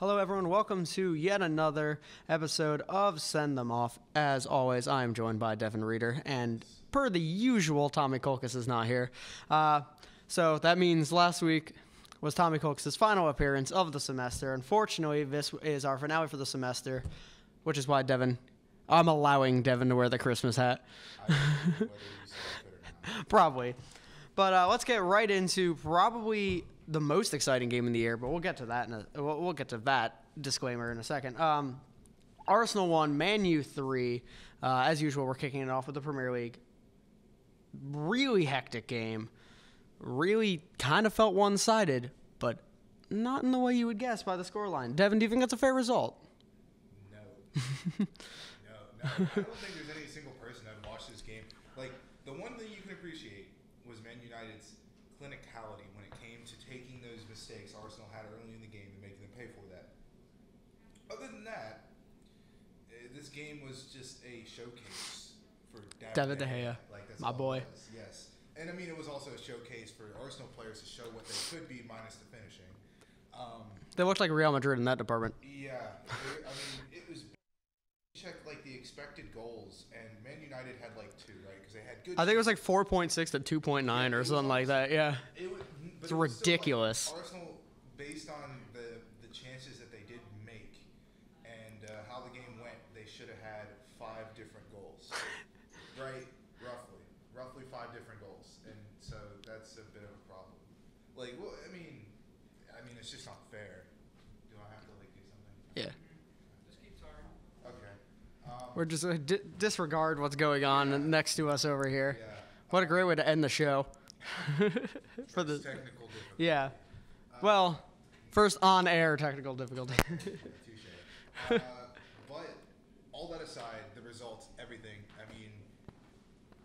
Hello, everyone. Welcome to yet another episode of Send Them Off. As always, I am joined by Devin Reeder, and per the usual, Tommy Kolkus is not here. So that means last week was Tommy Kolkus' final appearance of the semester. Unfortunately, this is our finale for the semester, which is why I'm allowing Devin to wear the Christmas hat. Probably. But let's get right into probably the most exciting game in the year, but we'll get to that we'll get to that disclaimer in a second. Arsenal 1, Man U 3. As usual, we're kicking it off with the Premier League. Really hectic game. Really kind of felt one-sided, but not in the way you would guess by the scoreline. Devin, do you think that's a fair result? No. No. I don't think there's any single person that watched this game. Like, the one thing you can appreciate was Man United's clinicality when it came to taking those mistakes Arsenal had early in the game and making them pay for that. Other than that, this game was just a showcase for David De Gea, like, that's my boy. Yes. And I mean, it was also a showcase for Arsenal players to show what they could be minus the finishing. They looked like Real Madrid in that department. Yeah. I mean, it was... Check like the expected goals, and Man United had like 2, right? Because they had good. I think it was like 4.6 to 2.9 or something like that. Yeah. It's ridiculous. Still, like, Arsenal, based on the chances that they did make and how the game went, they should have had 5 different goals, right? Roughly 5 different goals, and so that's a bit of a problem. Like, well, I mean, it's just not fair. Do I have to like do something? Yeah. Okay. We're just disregard what's going on next to us over here. Yeah. What a great way to end the show. For the technical difficulty. Yeah. Well, first on-air technical difficulty. Touche. But all that aside, the results, everything. I mean,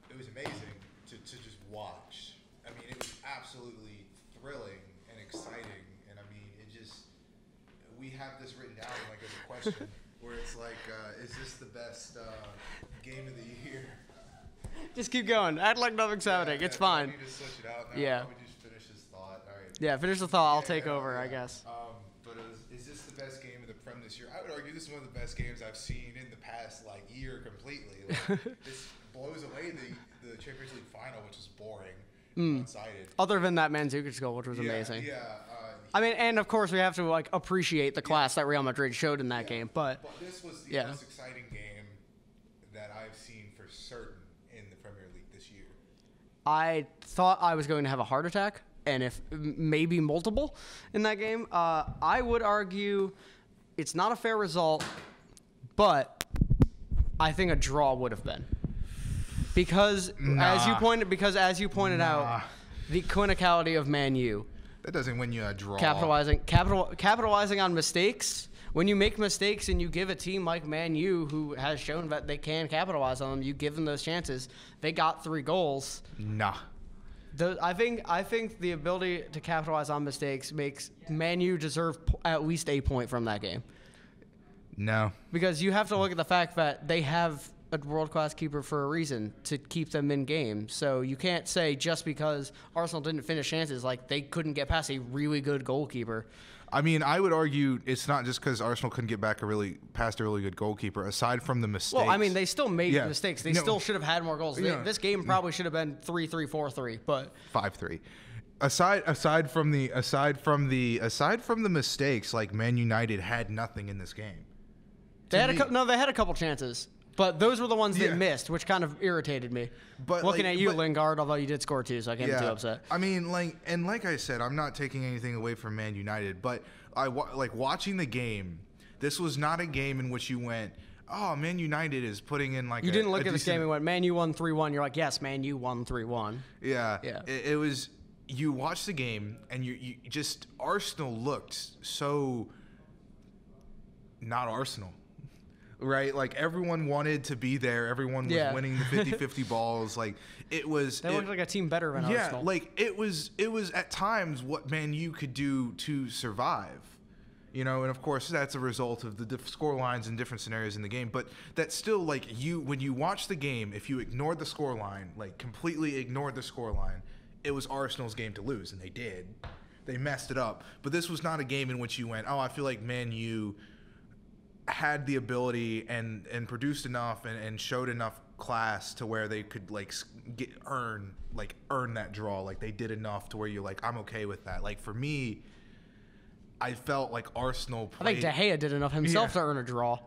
it was amazing to just watch. I mean, it was absolutely thrilling and exciting. And I mean, we have this written down like as a question. Where it's like, is this the best game of the year? Just keep going. Act like nothing's happening. It's fine. I need to switch it out now. Yeah. Probably just finish this thought. All right. Yeah, finish the thought. I'll take over, I guess. But is this the best game of the Prem this year? I would argue this is one of the best games I've seen in the past year completely. Like, this blows away the Champions League final, which is boring, one-sided. Other than that Mandzukic goal, which was amazing. Yeah. I mean, and of course we have to appreciate the class that Real Madrid showed in that game. But this was the most exciting game that I've seen for certain in the Premier League this year. I thought I was going to have a heart attack, and if maybe multiple in that game. I would argue it's not a fair result, but I think a draw would have been because as you pointed out, the clinicality of Man U. That doesn't win you a draw. Capitalizing on mistakes. When you make mistakes and you give a team like Man U, who has shown that they can capitalize on them, you give them those chances. They got 3 goals. Nah. I think the ability to capitalize on mistakes makes Man U deserve at least a point from that game. No. Because you have to look at the fact that they have a world-class keeper for a reason to keep them in game. So you can't say just because Arsenal didn't finish chances like they couldn't get past a really good goalkeeper. I mean, I would argue it's not just because Arsenal couldn't get past a really good goalkeeper. Aside from the mistakes. Well, I mean, they still made mistakes. They still should have had more goals. This game probably should have been 3-3, 4-3, but 5-3. Aside from the mistakes, like Man United had nothing in this game. They had a couple chances. But those were the ones they missed, which kind of irritated me. But looking at you, Lingard, although you did score 2, so I can't be too upset. I mean, like I said, I'm not taking anything away from Man United, but watching the game, this was not a game in which you went, oh, Man United is putting in you didn't look at this game and went, Man U won 3-1. You're like, yes, Man U won 3-1. Yeah. It was, you watched the game, and you just, Arsenal looked so not Arsenal. Right, like everyone wanted to be there. Everyone was winning the 50-50 balls. Like it was. They looked like a team better than Arsenal. Yeah, like it was at times what Man U could do to survive. And of course that's a result of the score lines and different scenarios in the game. But that's still when you watch the game, if you ignored the score line, completely ignored the score line, it was Arsenal's game to lose, and they did. they messed it up. But this was not a game in which you went, oh, I feel like Man U had the ability and produced enough and showed enough class to where they could like earn that draw. Like they did enough to where you're like, I'm okay with that. Like for me, I felt like Arsenal played. I think De Gea did enough himself to earn a draw,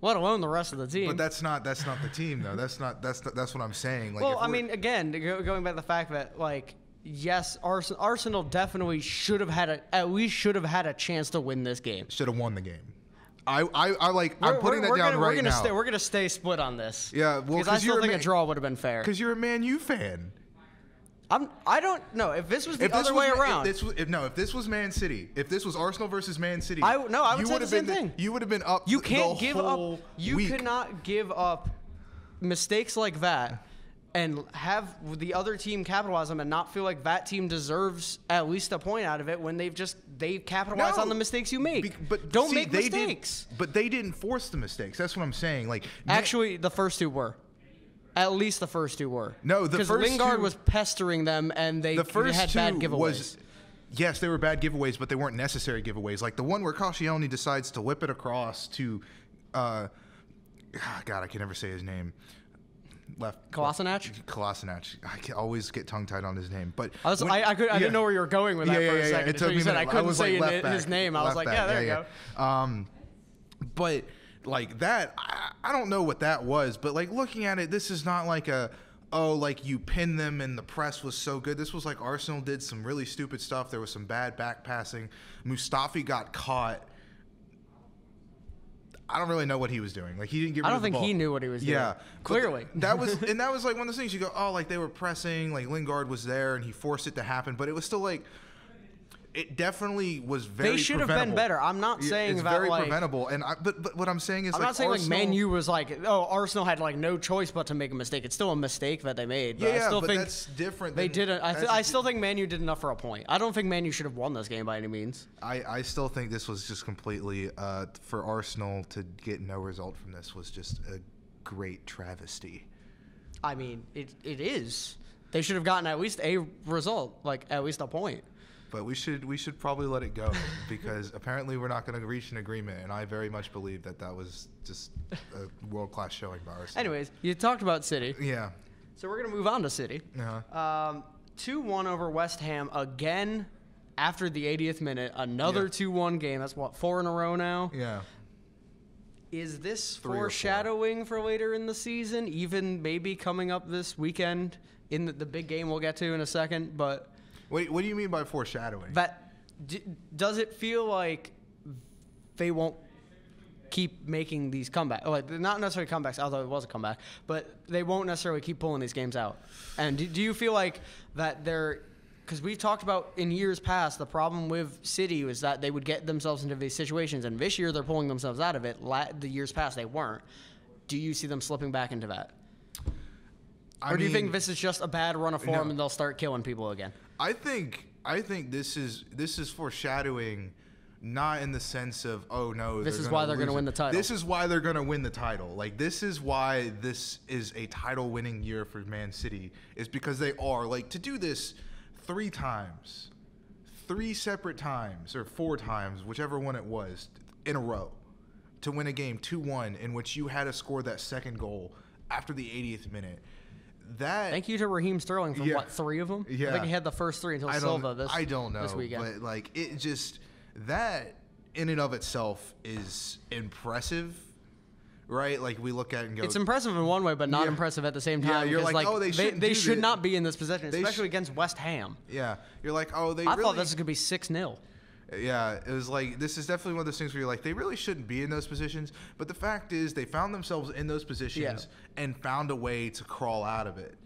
let alone the rest of the team. But that's not the team though. That's what I'm saying. Like, well, I mean, again, going back to the fact that like, yes, Arsenal definitely should have had a chance to win this game. Should have won the game. I'm putting that down right now. We're gonna stay split on this. Yeah, well, because I still think a draw would have been fair. Because you're a Man U fan. I don't know if this was the other way around. If this was Man City, if this was Arsenal versus Man City, I would say the same thing. You would have been up. You can't give up. You cannot give up mistakes like that and have the other team capitalize them and not feel like that team deserves at least a point out of it when they've capitalized on the mistakes you make. But don't make mistakes. But they didn't force the mistakes. That's what I'm saying. Like actually, the first two were. At least the first two were. No, the first two. Because Lingard was pestering them, and they had bad giveaways. Yes, they were bad giveaways, but they weren't necessary giveaways. Like the one where Koscielny decides to whip it across to, God, I can never say his name. Kolasinac. I always get tongue tied on his name, but I didn't know where you were going with that for a second. It took me you said I couldn't say his name. I was like, yeah, there you go. But like that, I don't know what that was, but like looking at it, this is not like like you pinned them and the press was so good. This was like Arsenal did some really stupid stuff. There was some bad back passing. Mustafi got caught. I don't really know what he was doing. Like he didn't get rid of the ball. I don't think he knew what he was doing. Yeah, clearly. That was like one of those things you go, oh, like they were pressing, like Lingard was there and he forced it to happen, but it was still like it definitely was very. They should have been better. I'm not saying it's that very like, preventable. And but what I'm saying is I'm like not saying Arsenal, like Man U was like, oh, Arsenal had like no choice but to make a mistake. It's still a mistake that they made. But I still think that's different. They didn't. I still think Man U did enough for a point. I don't think Man U should have won this game by any means. I still think this was just completely for Arsenal to get no result from this was just a great travesty. I mean, it is. They should have gotten at least a result, like at least a point. But we should probably let it go because apparently we're not going to reach an agreement, and I very much believe that was just a world-class showing by Arsenal. Anyways, you talked about City. Yeah. So we're going to move on to City. 2-1 over West Ham again after the 80th minute. Another 2-1 game. That's what, 4 in a row now? Yeah. Is this foreshadowing for later in the season, even maybe coming up this weekend in the big game we'll get to in a second, but... Wait, what do you mean by foreshadowing? Does it feel like they won't keep making these comebacks? Like, not necessarily comebacks, although it was a comeback, but they won't necessarily keep pulling these games out. And do you feel like that they're... Because we talked about in years past, the problem with City was that they would get themselves into these situations, and this year they're pulling themselves out of it. The years past, they weren't. Do you see them slipping back into that? Or do you think this is just a bad run of form and they'll start killing people again? I think this is foreshadowing, not in the sense of this is why they're going to win the title. This is why they're going to win the title. Like this is why this is a title-winning year for Man City. Is because they are like to do this 3 times, 3 separate times or 4 times, whichever one it was, in a row, to win a game 2-1 in which you had to score that second goal after the 80th minute. Thank you to Raheem Sterling for 3 of them? Yeah. I think he had the first 3 until Silva this weekend. I don't know, but like it just that in and of itself is impressive, right? Like we look at it and go, it's impressive in one way, but not impressive at the same time. Yeah, you're like, oh, they should not be in this position, especially against West Ham. Yeah, you're like, oh, I thought this was gonna be 6-0. Yeah, it was like, this is definitely one of those things where you're like, they really shouldn't be in those positions. But the fact is, they found themselves in those positions and found a way to crawl out of it.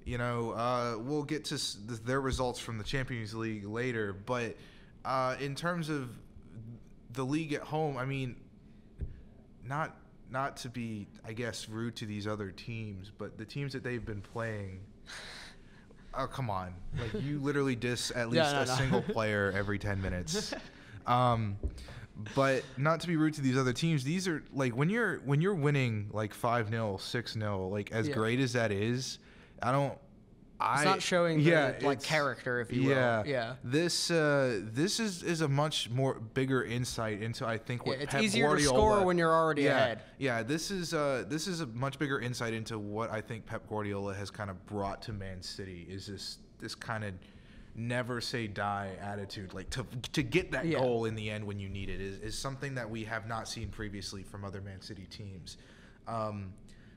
You know, we'll get to their results from the Champions League later. But in terms of the league at home, I mean, not to be, I guess, rude to these other teams, but the teams that they've been playing... Oh, come on. Like, you literally diss at least a single player every 10 minutes. But not to be rude to these other teams, these are, like, when you're winning, like, 5-0, 6-0, like, as great as that is, I It's not showing the character, if you will. Yeah. This is a much more bigger insight into, I think, what it's Pep easier Guardiola, to score when you're already ahead. Yeah, this is a much bigger insight into what I think Pep Guardiola has kind of brought to Man City. Is this kind of never say die attitude, like to get that goal in the end when you need it, is something that we have not seen previously from other Man City teams.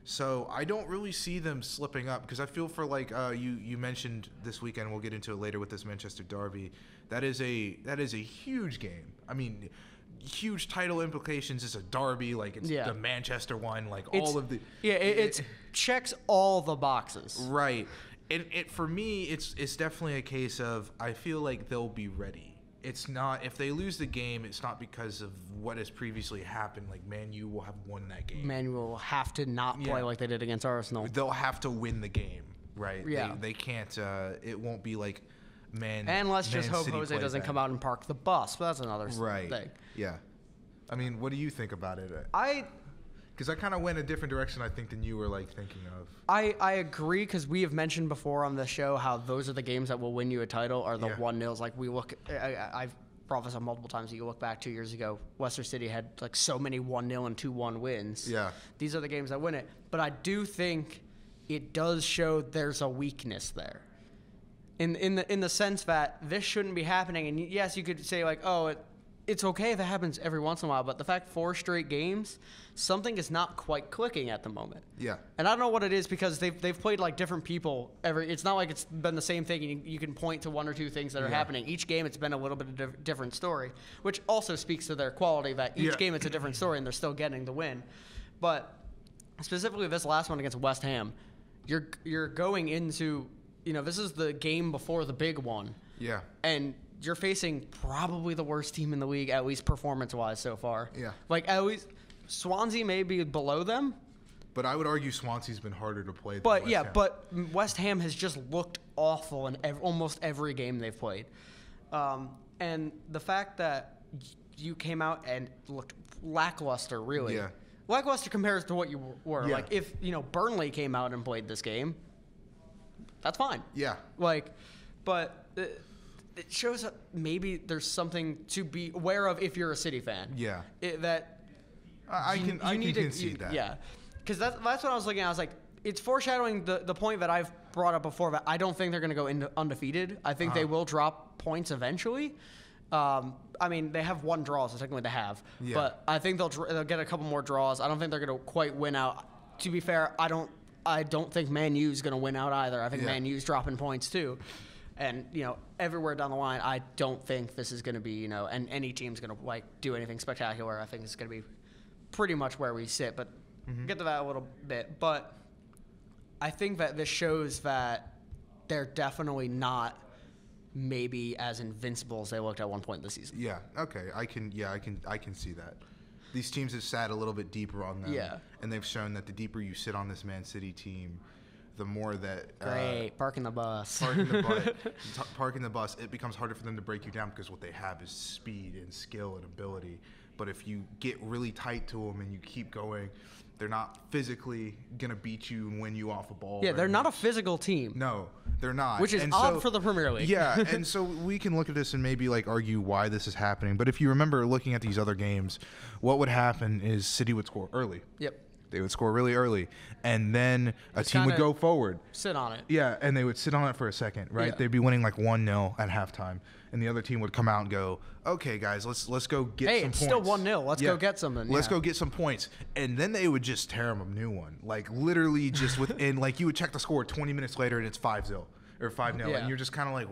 So I don't really see them slipping up, because I feel for like you mentioned this weekend. We'll get into it later with this Manchester derby. That is a huge game. I mean, huge title implications. It's a derby, like it's the Manchester one, like all of the it checks all the boxes. Right. It for me, it's definitely a case of, I feel like they'll be ready. It's not, if they lose the game, it's not because of what has previously happened. Like, Man U will have won that game. Man U will have to not play like they did against Arsenal. They'll have to win the game, right? Yeah. They can't. It won't be like And let's just hope Jose doesn't come out and park the bus. But that's another thing. Yeah. I mean, what do you think about it? Because I kind of went a different direction, I think, than you were like thinking of. I agree, because we have mentioned before on the show how those are the games that will win you a title, are the 1-0s. Like, we look, I've brought this up multiple times. You look back 2 years ago, Leicester City had like so many 1-0 and 2-1 wins. Yeah. These are the games that win it. But I do think it does show there's a weakness there. In the sense that this shouldn't be happening. And yes, you could say like, oh, it's okay if it happens every once in a while, but the fact 4 straight games, something is not quite clicking at the moment. Yeah. And I don't know what it is, because they've played like different people it's not like it's been the same thing, and you can point to 1 or 2 things that are happening. Each game it's been a little bit of a different story, which also speaks to their quality, that each game it's a different story and they're still getting the win. But specifically this last one against West Ham, you're going into, this is the game before the big one. Yeah. And you're facing probably the worst team in the league, at least performance-wise so far. Yeah. Like, at least Swansea may be below them. But I would argue Swansea's been harder to play than But, West Ham. But West Ham has just looked awful in almost every game they've played. And the fact that you came out and looked lackluster, really. Yeah. Lackluster compares to what you were. Yeah. Like, if, Burnley came out and played this game, that's fine. Yeah. Like, but it shows that maybe there's something to be aware of if you're a City fan. Yeah. I can concede that. Yeah. Because that's what I was looking at. I was like, it's foreshadowing the point that I've brought up before, that I don't think they're going to go undefeated. I think they will drop points eventually. I mean, they have 1 draw, so technically they have. Yeah. But I think they'll get a couple more draws. I don't think they're going to quite win out. To be fair, I don't think Man U's going to win out either. I think Man U's dropping points too. And, everywhere down the line, I don't think this is going to be, and any team's going to, like, do anything spectacular. I think it's going to be pretty much where we sit. But we'll get to that a little bit. But I think that this shows that they're definitely not maybe as invincible as they looked at one point this season. Yeah, okay. I can see that. These teams have sat a little bit deeper on them. Yeah. And they've shown that the deeper you sit on this Man City team, the more that parking the bus, parking the bus, it becomes harder for them to break you down, because what they have is speed and skill and ability. But if you get really tight to them and you keep going, they're not physically gonna beat you and win you off a ball. Yeah, they're not a physical team. No, they're not. Which is odd for the Premier League. Yeah, and so we can look at this and maybe like argue why this is happening. But if you remember looking at these other games, what would happen is City would score early. Yep. They would score really early, and then a team would go forward. Sit on it. Yeah, and they would sit on it for a second, right? Yeah. They'd be winning like 1-0 at halftime, and the other team would come out and go, "Okay, guys, let's go get some points." Hey, it's still 1-0. Let's go get something. Let's go get some points, and then they would just tear them a new one, like literally just within like you would check the score 20 minutes later and it's 5-0 or 5-0, and you're just kind of like,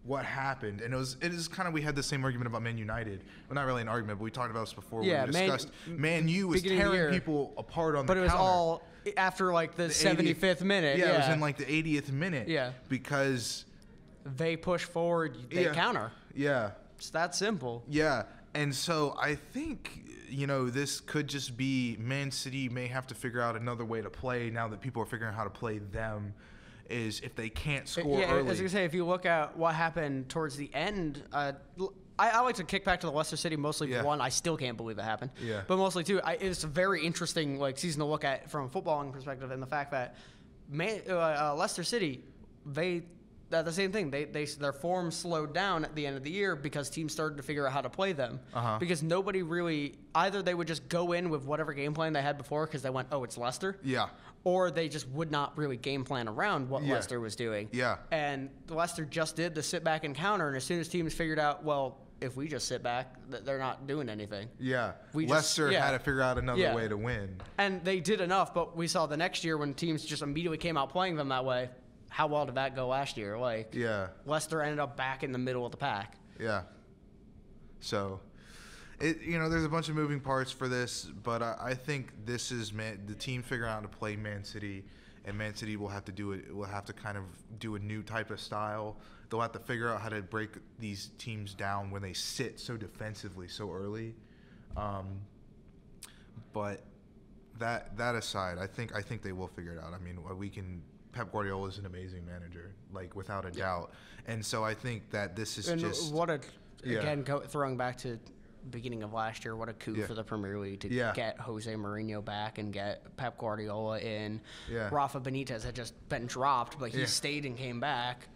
what happened? And it is kind of, we had the same argument about Man United. Well, not really an argument, but we talked about this before. Yeah, we discussed Man U was tearing people apart on the counter. But it was all after like the 75th minute. Yeah, it was in like the 80th minute. Yeah. Because they push forward, they counter. Yeah. It's that simple. Yeah. And so I think, this could just be Man City may have to figure out another way to play now that people are figuring out how to play them. Is if they can't score early. As I was going to say, if you look at what happened towards the end, I like to kick back to the Leicester City, mostly one. I still can't believe it happened. Yeah. But mostly two, it's a very interesting season to look at from a footballing perspective, and the fact that Leicester City the same thing. Their form slowed down at the end of the year because teams started to figure out how to play them. Because nobody really, either they would just go in with whatever game plan they had before because they went, oh, it's Leicester. Yeah. Or they just would not really game plan around what Leicester was doing. Yeah. And Leicester just did the sit back and counter. And as soon as teams figured out, well, if we just sit back, they're not doing anything. Yeah. Leicester had to figure out another way to win. And they did enough, but we saw the next year when teams just immediately came out playing them that way. How well did that go last year? Leicester ended up back in the middle of the pack. Yeah. So, there's a bunch of moving parts for this, but I think this is the team figuring out how to play Man City, and Man City will have to do it. Will have to kind of do a new type of style. They'll have to figure out how to break these teams down when they sit so defensively so early. But that aside, I think they will figure it out. I mean, Pep Guardiola is an amazing manager, without a doubt. And so I think that this is throwing back to the beginning of last year, what a coup for the Premier League to get Jose Mourinho back and get Pep Guardiola in. Rafa Benitez had just been dropped, but he stayed and came back.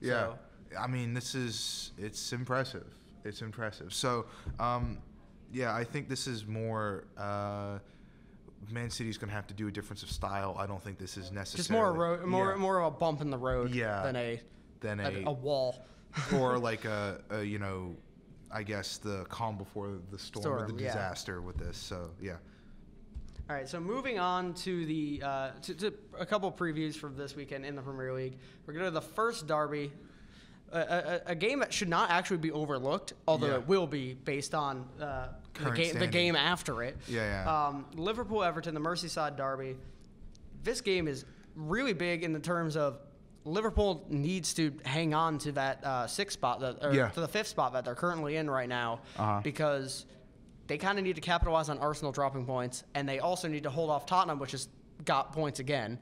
Yeah. So. I mean, it's impressive. It's impressive. So, I think this is more Man City's going to have to do a difference of style. I don't think this is necessary. Just more of a bump in the road than a wall. Or I guess the calm before the storm or the disaster with this. So, yeah. All right, so moving on to the to a couple of previews for this weekend in the Premier League. We're going to the first derby, a game that should not actually be overlooked, although it will be based on the game after it. Liverpool-Everton, the Merseyside derby. This game is really big in the terms of Liverpool needs to hang on to that sixth spot, to the fifth spot that they're currently in right now, because they kind of need to capitalize on Arsenal dropping points, and they also need to hold off Tottenham, which has got points again.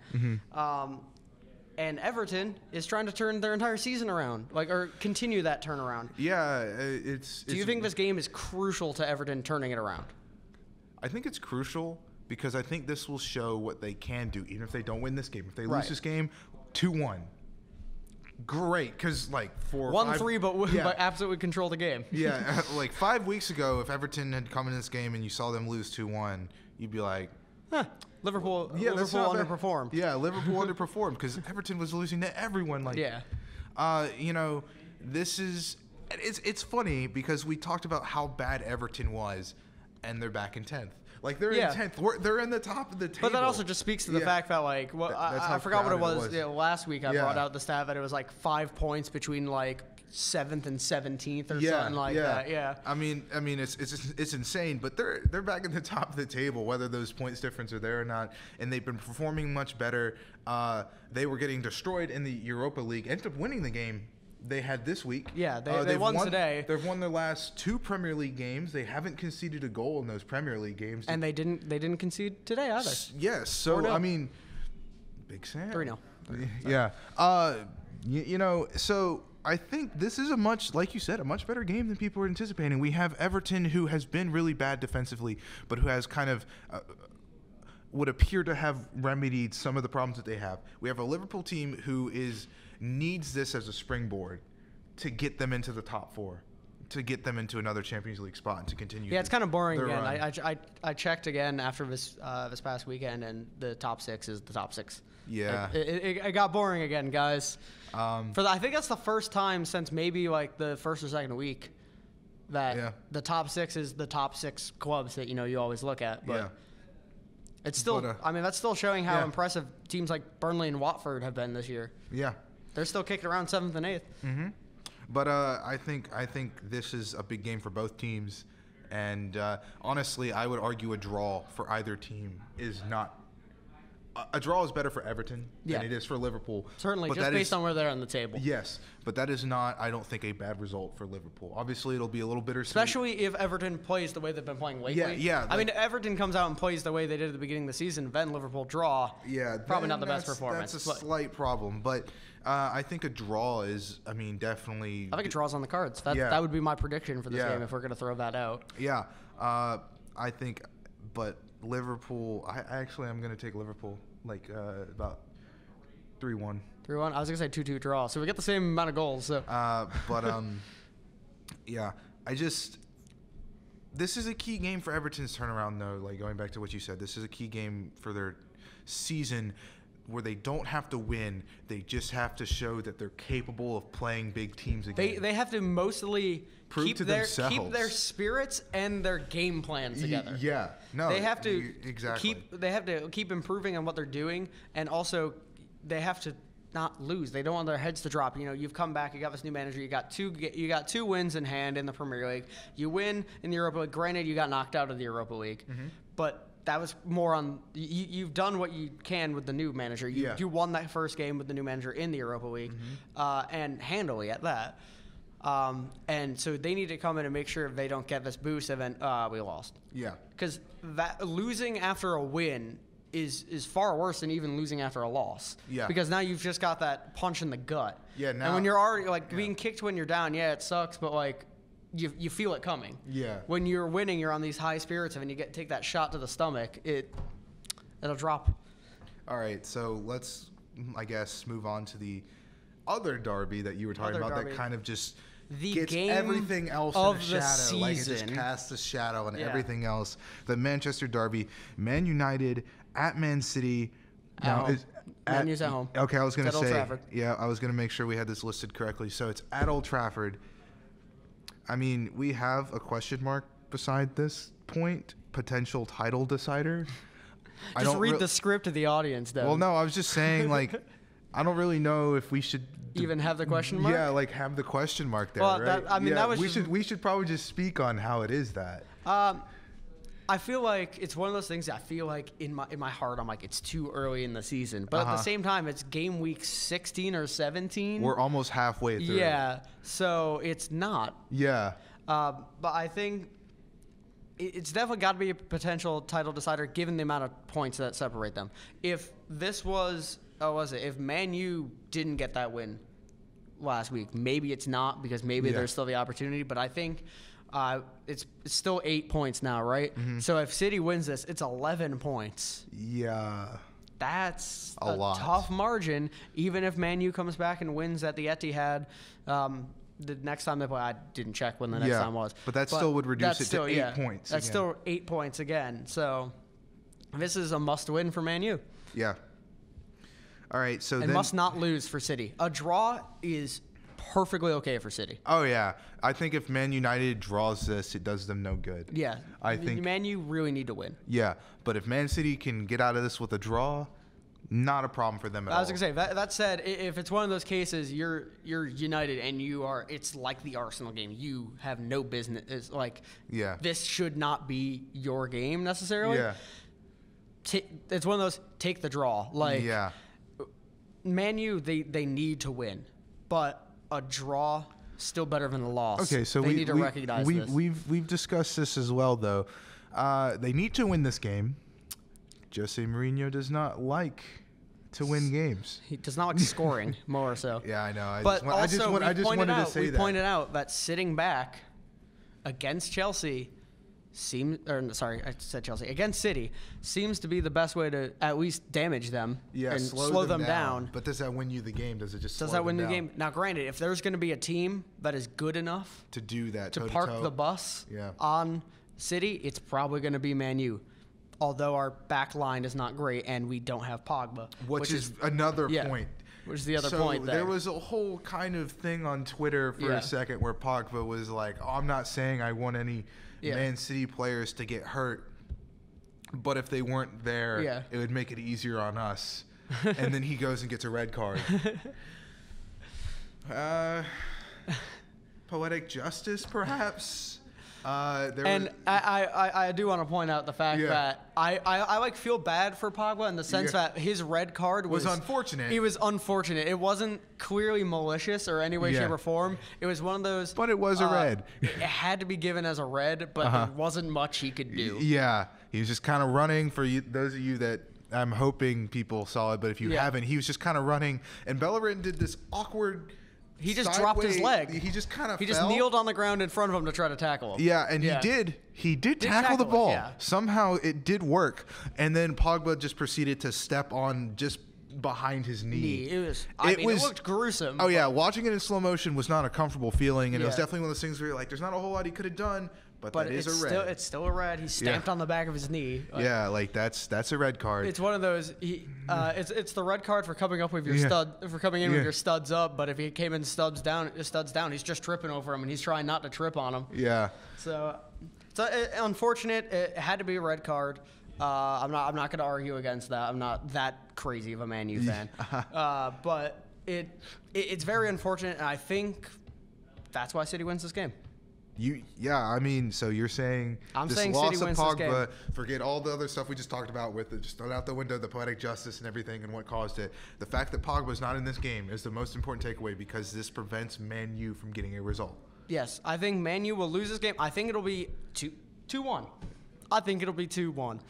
And Everton is trying to turn their entire season around, or continue that turnaround. Yeah, Do you think this game is crucial to Everton turning it around? I think it's crucial because I think this will show what they can do, even if they don't win this game. If they lose this game, 2-1. Great, because 1-3, but absolutely control the game. 5 weeks ago, if Everton had come in this game and you saw them lose 2-1, you'd be like, Liverpool underperformed. Yeah, Liverpool underperformed because Everton was losing to everyone. This is it's funny because we talked about how bad Everton was, and they're back in 10th. They're in 10th. They're in the top of the table. But that also just speaks to the fact that I forgot what it was. Last week I brought out the stat that it was 5 points between 7th and 17th or something like that. Yeah. I mean, it's insane, but they're back in the top of the table, whether those points difference are there or not, and they've been performing much better. They were getting destroyed in the Europa League, ended up winning the game they had this week. Yeah, they won today. They've won their last 2 Premier League games. They haven't conceded a goal in those Premier League games, and they didn't concede today either. Yes, so 4-0. I mean, Big Sam. 3-0. Yeah. So I think this is like you said, a much better game than people were anticipating. We have Everton, who has been really bad defensively, but who has kind of would appear to have remedied some of the problems that they have. We have a Liverpool team who needs this as a springboard to get them into the top 4, to get them into another Champions League spot, and to continue. Yeah, it's kind of boring again. I checked again after this past weekend, and the top 6 is the top 6. Yeah, it got boring again, guys. I think that's the first time since maybe the first or second week that the top 6 is the top 6 clubs that you always look at. But it's still, that's still showing how impressive teams like Burnley and Watford have been this year. Yeah, they're still kicking around 7th and 8th. Mm-hmm. But I think this is a big game for both teams, and honestly, I would argue a draw for either team is not. A draw is better for Everton than it is for Liverpool. Certainly, but just based on where they're on the table. Yes, but that is not, I don't think, a bad result for Liverpool. Obviously, it'll be a little bittersweet. Especially if Everton plays the way they've been playing lately. Yeah. I mean, Everton comes out and plays the way they did at the beginning of the season, then Liverpool draw. Yeah. Probably not the best performance. That's a slight problem, but I think a draw is, definitely. I think a draw's on the cards. That would be my prediction for this game if we're going to throw that out. Yeah. I think, but Liverpool, I'm going to take Liverpool, about 3-1. 3-1. I was gonna say 2-2 draw. So we get the same amount of goals. So. Yeah. This is a key game for Everton's turnaround, though. Like, going back to what you said, this is a key game for their season where they don't have to win. They just have to show that they're capable of playing big teams again. They have to mostly Prove keep to their themselves. spirits and their game plan together. Yeah. No. They have to exactly. keep improving on what they're doing, and also they have to not lose. They don't want their heads to drop. You know, you've come back. You got this new manager. You got two wins in hand in the Premier League. You win in the Europa League. Granted, you got knocked out of the Europa League, but that was more on you've done what you can with the new manager. You won that first game with the new manager in the Europa League, and handily at that. And so they need to come in and make sure they don't get this boost and then we lost. Yeah. Because that losing after a win is far worse than even losing after a loss. Yeah. Because now you've just got that punch in the gut. Yeah. Now, and when you're already being kicked when you're down, yeah, it sucks, but like you feel it coming. Yeah. When you're winning, you're on these high spirits, and when you take that shot to the stomach, it'll drop. All right, so let's, I guess, move on to the other derby that you were talking about that kind of just gets everything else in a shadow. Season. Like, it just casts a shadow on everything else. The Manchester derby, Man United at Man City. Man U's at home. Okay, I was going to say. Old Trafford. Yeah, I was going to make sure we had this listed correctly. So it's at Old Trafford. I mean, we have a question mark beside this point. Potential title decider. Just read the script to the audience, though. Well, no, I was just saying, like, I don't really know if we should even have the question mark. Yeah, like have the question mark there. Well, right? that was we should probably just speak on how it is that. I feel like it's one of those things. I feel like in my heart, I'm like, it's too early in the season. But at the same time, it's game week 16 or 17. We're almost halfway through. Yeah, so it's not. Yeah. But I think it's definitely got to be a potential title decider given the amount of points that separate them. If this was, if Man U didn't get that win last week, maybe it's not because maybe there's still the opportunity. But I think it's still 8 points now, right? Mm-hmm. So if City wins this, it's 11 points. Yeah. That's a lot. Tough margin. Even if Man U comes back and wins at the Etihad, the next time they play, I didn't check when the next time was. But still would reduce it to 8 points. That's still 8 points again. So this is a must-win for Man U. Yeah. All right. So and must not lose for City. A draw is perfectly okay for City. Oh, yeah. I think if Man United draws this, it does them no good. Yeah. I think Man U really need to win. Yeah. But if Man City can get out of this with a draw, not a problem for them at all. I was going to say, that said, if it's one of those cases, you're United and it's like the Arsenal game. You have no business. It's like, this should not be your game necessarily. Yeah. It's one of those, take the draw. Like, Man U, they need to win. But a draw still better than a loss. Okay, so they need to recognize this. We've discussed this as well, though. They need to win this game. Jose Mourinho does not like to win games. He does not like scoring, more so. Yeah, I know. I just wanted to say that. We pointed out that sitting back against Chelsea against City seems to be the best way to at least damage them and slow them down. But does that win you the game? Does it just does that win the game? Now, granted, if there's going to be a team that is good enough to do that, to park the bus on City, it's probably going to be Man U. Although our back line is not great and we don't have Pogba, which is another point. Which is the other point there. There was a whole kind of thing on Twitter for a second where Pogba was like, "Oh, I'm not saying I want any Man City players to get hurt, but if they weren't there, it would make it easier on us." And then he goes and gets a red card. Poetic justice, perhaps. I do want to point out the fact that I feel bad for Pogba in the sense that his red card was unfortunate. It was unfortunate. It wasn't clearly malicious or any way, shape, or form. It was one of those. But it was a red. It had to be given as a red, but there wasn't much he could do. Yeah, he was just kind of running. For you, those of you that I'm hoping people saw it, but if you haven't, he was just kind of running, and Bellerin did this awkward. He just dropped his leg. He just kind of just kneeled on the ground in front of him to try to tackle him. Yeah, and he did tackle the ball. Yeah. Somehow it did work. And then Pogba just proceeded to step on just behind his knee. It looked gruesome. Oh yeah, watching it in slow motion was not a comfortable feeling, and it was Yeah. definitely one of those things where you're like, there's not a whole lot he could have done, but that is a red. It's still a red. He stamped on the back of his knee. Yeah, like that's a red card. It's one of those. It's the red card for coming up with your with your studs up. But if he came in studs down, he's just tripping over him, and he's trying not to trip on him. Yeah. So unfortunate. It had to be a red card. I'm not going to argue against that. I'm not that crazy of a Man U fan. But it's very unfortunate, and I think that's why City wins this game. I mean, so you're saying I'm this saying loss City of wins this Pogba, game. forget all the other stuff we just talked about with it, just throw it out the window, the poetic justice and everything and what caused it. The fact that Pogba's not in this game is the most important takeaway because this prevents Man U from getting a result. Yes, I think Man U will lose this game. I think it'll be 2-1. I think it'll be 2-1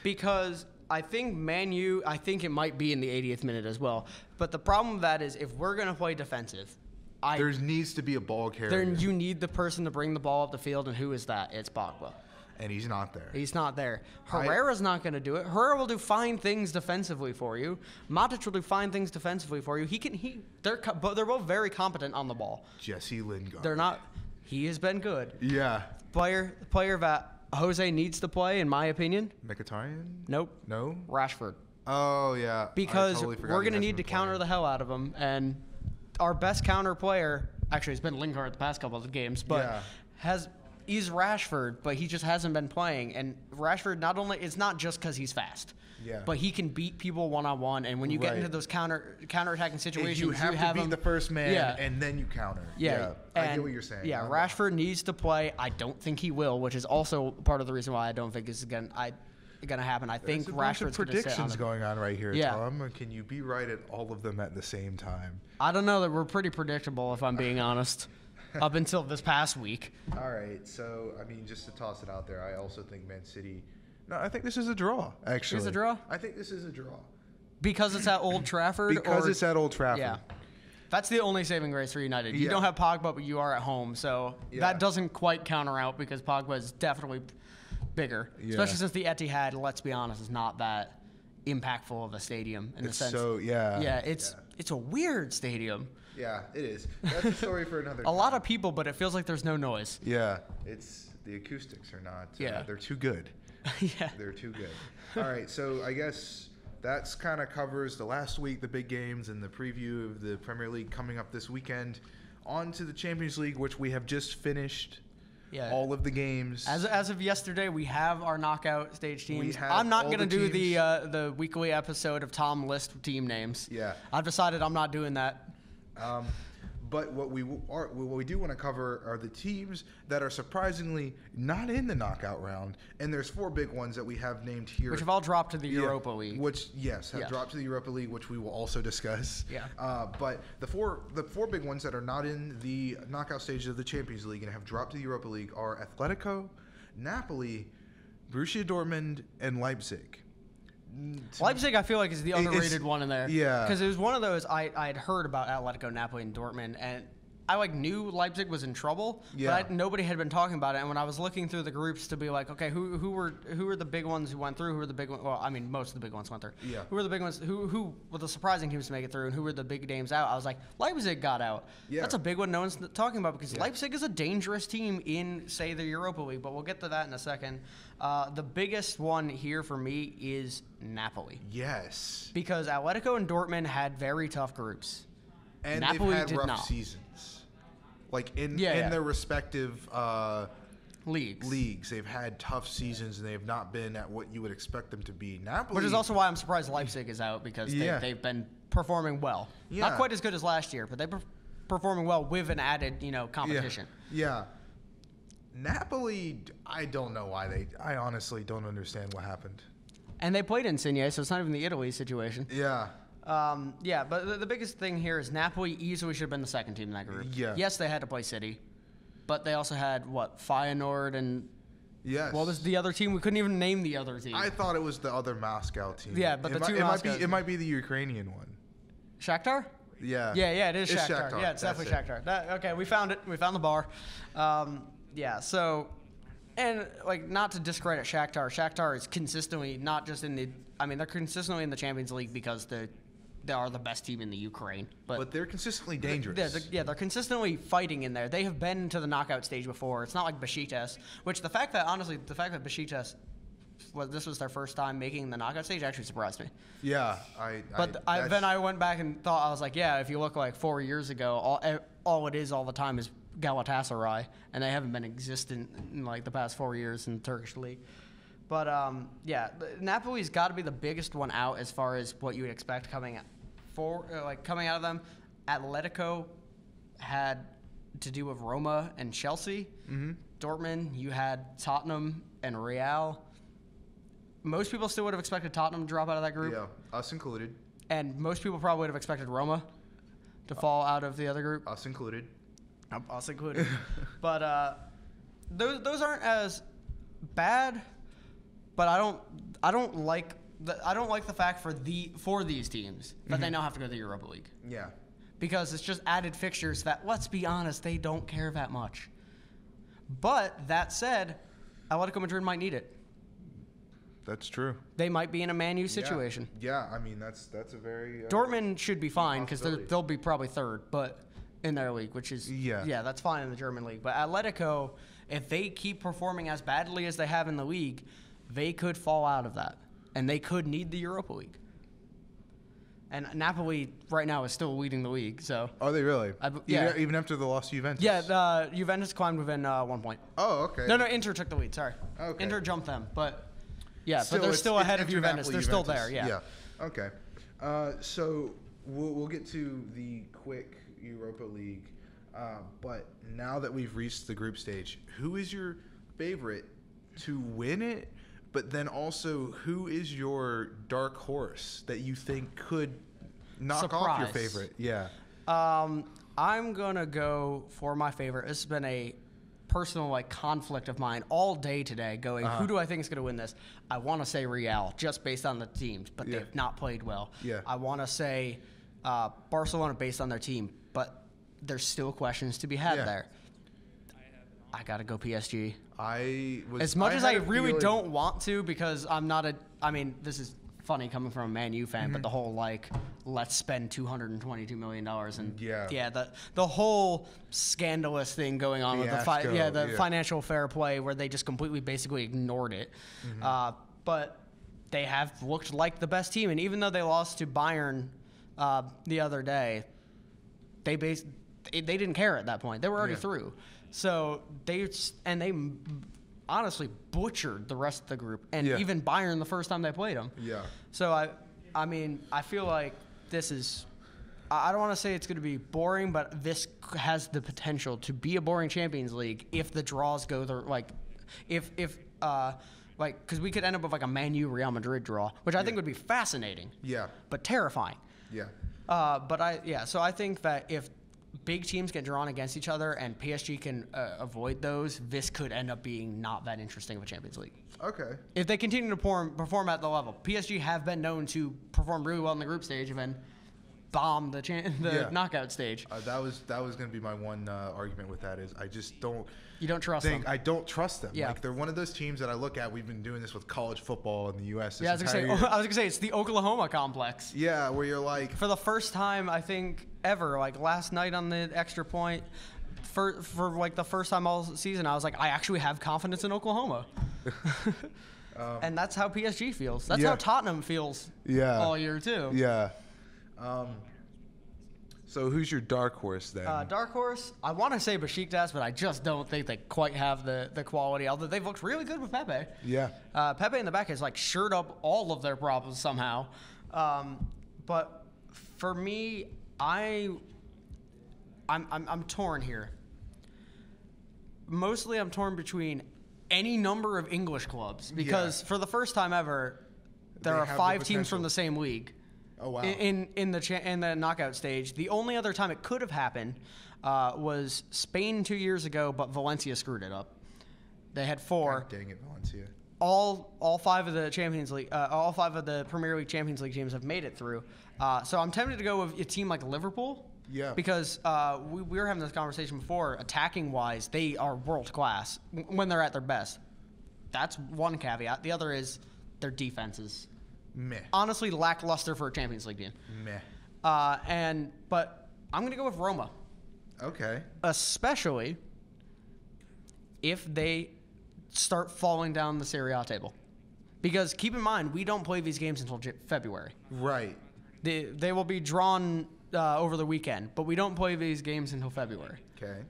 because I think Man U, I think it might be in the 80th minute as well. But the problem with that is if we're going to play defensive, There needs to be a ball carrier. then you need the person to bring the ball up the field, and who is that? It's Pogba. And he's not there. He's not there. Herrera's not going to do it. Herrera will do fine things defensively for you. Matic will do fine things defensively for you. They're both very competent on the ball. Jesse Lingard. They're not. He has been good. Yeah. Player that Jose needs to play, in my opinion. Mkhitaryan? Nope. No? Rashford. Oh, yeah. Because we're going to need to counter the hell out of him. And our best counter player, actually, it's been Lingard the past couple of games, but he's Rashford, but he just hasn't been playing. And Rashford, it's not just because he's fast. Yeah. But he can beat people one-on-one, and when you get into those counterattacking situations, you have to beat the first man, and then you counter. Yeah. I get what you're saying. Yeah, Rashford needs to play. I don't think he will, which is also part of the reason why I don't think this is going to happen. I think Rashford's going to sit predictions going on right here, Yeah. Tom. Can you be right at all of them at the same time? I don't know. That we're pretty predictable, if I'm being honest, up until this past week. All right. So, I mean, just to toss it out there, I also think Man City... No, I think this is a draw, actually. It's a draw? I think this is a draw. Because it's at Old Trafford? It's at Old Trafford. Yeah. That's the only saving grace for United. You don't have Pogba, but you are at home. So that doesn't quite counter out because Pogba is definitely bigger. Yeah. Especially since the Etihad, let's be honest, is not that impactful of a stadium in the sense. Yeah, it's a weird stadium. Yeah, it is. That's a story for another time. A lot of people, but it feels like there's no noise. Yeah, the acoustics are not. They're too good. Yeah. They're too good. All right, so I guess that's kind of covers the last week, the big games, and the preview of the Premier League coming up this weekend. On to the Champions League, which we have just finished. Yeah. All of the games. As of yesterday, we have our knockout stage teams. I'm not going to do the weekly episode of Tom List team names. Yeah. I've decided I'm not doing that. But what we do want to cover are the teams that are surprisingly not in the knockout round, and there's 4 big ones that we have named here, which have all dropped to the Europa League. Which have dropped to the Europa League, which we will also discuss. Yeah. But the four big ones that are not in the knockout stage of the Champions League and have dropped to the Europa League are Atletico, Napoli, Borussia Dortmund, and Leipzig. Leipzig, I feel like, is the underrated one in there. Yeah. Because it was one of those I had heard about Atletico, Napoli, and Dortmund, and I knew Leipzig was in trouble, but nobody had been talking about it. And when I was looking through the groups to be like, okay, who were the big ones who went through? Who were the big ones? Well, I mean, most of the big ones went through. Yeah. Who were the big ones? Who were the surprising teams to make it through? And who were the big names out? I was like, Leipzig got out. Yeah. That's a big one no one's talking about because Leipzig is a dangerous team in, say, the Europa League. But we'll get to that in a second. The biggest one here for me is Napoli. Yes. Because Atletico and Dortmund had very tough groups. And Napoli they've had did rough not. seasons. Like in their respective leagues, they've had tough seasons and they have not been at what you would expect them to be. Napoli, which is also why I'm surprised Leipzig is out because they've been performing well. Yeah. Not quite as good as last year, but they're performing well with an added competition. Yeah. Napoli, I don't know why I honestly don't understand what happened. And they played Insigne, so it's not even the Italy situation. Yeah. But the biggest thing here is Napoli easily should have been the second team in that group. Yeah. Yes, they had to play City, but they also had, Feyenoord and... Yes. What was the other team? We couldn't even name the other team. I thought it was the other Moscow team. Yeah, but it might be the Ukrainian one. Shakhtar? Yeah. Yeah, it is Shakhtar. Yeah, it's definitely Shakhtar. Okay, we found it. We found the bar. So... And, not to discredit Shakhtar. Shakhtar is consistently not just in the... I mean, they're consistently in the Champions League because they are the best team in the Ukraine. But they're consistently dangerous. They're consistently fighting in there. They have been to the knockout stage before. It's not like Besiktas, which the fact that Besiktas, this was their first time making the knockout stage actually surprised me. Yeah, then I went back and thought, I was like, yeah, if you look like 4 years ago, all it is all the time is Galatasaray, and they haven't been existent in like the past 4 years in the Turkish league. But Napoli's got to be the biggest one out as far as what you would expect coming out of them. Atletico had to do with Roma and Chelsea. Mm-hmm. Dortmund, you had Tottenham and Real. Most people still would have expected Tottenham to drop out of that group. Yeah, us included. And most people probably would have expected Roma to fall out of the other group. Us included. Us included. But those aren't as bad. But I don't like the fact for these teams that they now have to go to the Europa League. Yeah. Because it's just added fixtures that, let's be honest, they don't care that much. But that said, Atletico Madrid might need it. That's true. They might be in a Man U situation. Yeah, I mean that's a very Dortmund should be fine because they'll be probably third, but in their league, which is that's fine in the German league. But Atletico, if they keep performing as badly as they have in the league, they could fall out of that, and they could need the Europa League. And Napoli right now is still leading the league. So are they really? Even after the loss to Juventus. Yeah, Juventus climbed within 1 point. Oh, okay. No, Inter took the lead. Sorry. Okay. Inter jumped them, but. Yeah, but they're still ahead of Juventus. They're still there, yeah. Okay. So we'll get to the quick Europa League. But now that we've reached the group stage, who is your favorite to win it? But then also, who is your dark horse that you think could knock off your favorite? Yeah. I'm going to go for my favorite. This has been a personal conflict of mine all day today going, who do I think is going to win this? I want to say Real just based on the teams, but they've not played well. Yeah. I want to say Barcelona based on their team, but there's still questions to be had there. I got to go PSG. As much as I really don't want to because I'm not this is funny coming from a Man U fan, but the whole let's spend $222 million and the whole scandalous thing going on with the financial fair play where they just completely basically ignored it. But they have looked like the best team, and even though they lost to Bayern the other day, they didn't care at that point. They were already through. So they honestly butchered the rest of the group, and even Bayern the first time they played them. Yeah. So I feel like this is. I don't want to say it's going to be boring, but this has the potential to be a boring Champions League if the draws go because we could end up with a Man U Real Madrid draw, which I think would be fascinating. Yeah. But terrifying. Yeah. So I think that if big teams get drawn against each other and PSG can avoid those, this could end up being not that interesting of a Champions League. Okay. If they continue to perform at the level. PSG have been known to perform really well in the group stage and then bomb the knockout stage. That was going to be my one argument with that is I just don't. You don't trust them. I don't trust them. Yeah. They're one of those teams that I look at. We've been doing this with college football in the U.S. I was gonna say it's the Oklahoma complex. Yeah, where you're for the first time I think ever, last night on the extra point, for the first time all season, I was like, I actually have confidence in Oklahoma. And that's how PSG feels. That's how Tottenham feels. All year too. Yeah. So who's your dark horse then? Dark horse, I want to say Besiktas, but I just don't think they quite have the quality. Although they've looked really good with Pepe. Yeah. Pepe in the back has shored up all of their problems somehow. But for me, I'm torn here. Mostly, I'm torn between any number of English clubs because for the first time ever, there are 5 teams from the same league. Oh wow! In the knockout stage, the only other time it could have happened was Spain 2 years ago, but Valencia screwed it up. They had 4. God dang it, Valencia! All 5 of the Champions League, all 5 of the Premier League Champions League teams have made it through. So I'm tempted to go with a team like Liverpool. Yeah. Because we were having this conversation before. Attacking wise, they are world class when they're at their best. That's one caveat. The other is their defenses. Meh. Honestly, lackluster for a Champions League team. Meh. But I'm going to go with Roma. Okay. Especially if they start falling down the Serie A table. Because keep in mind, we don't play these games until February. Right. They will be drawn over the weekend, but we don't play these games until February. Okay.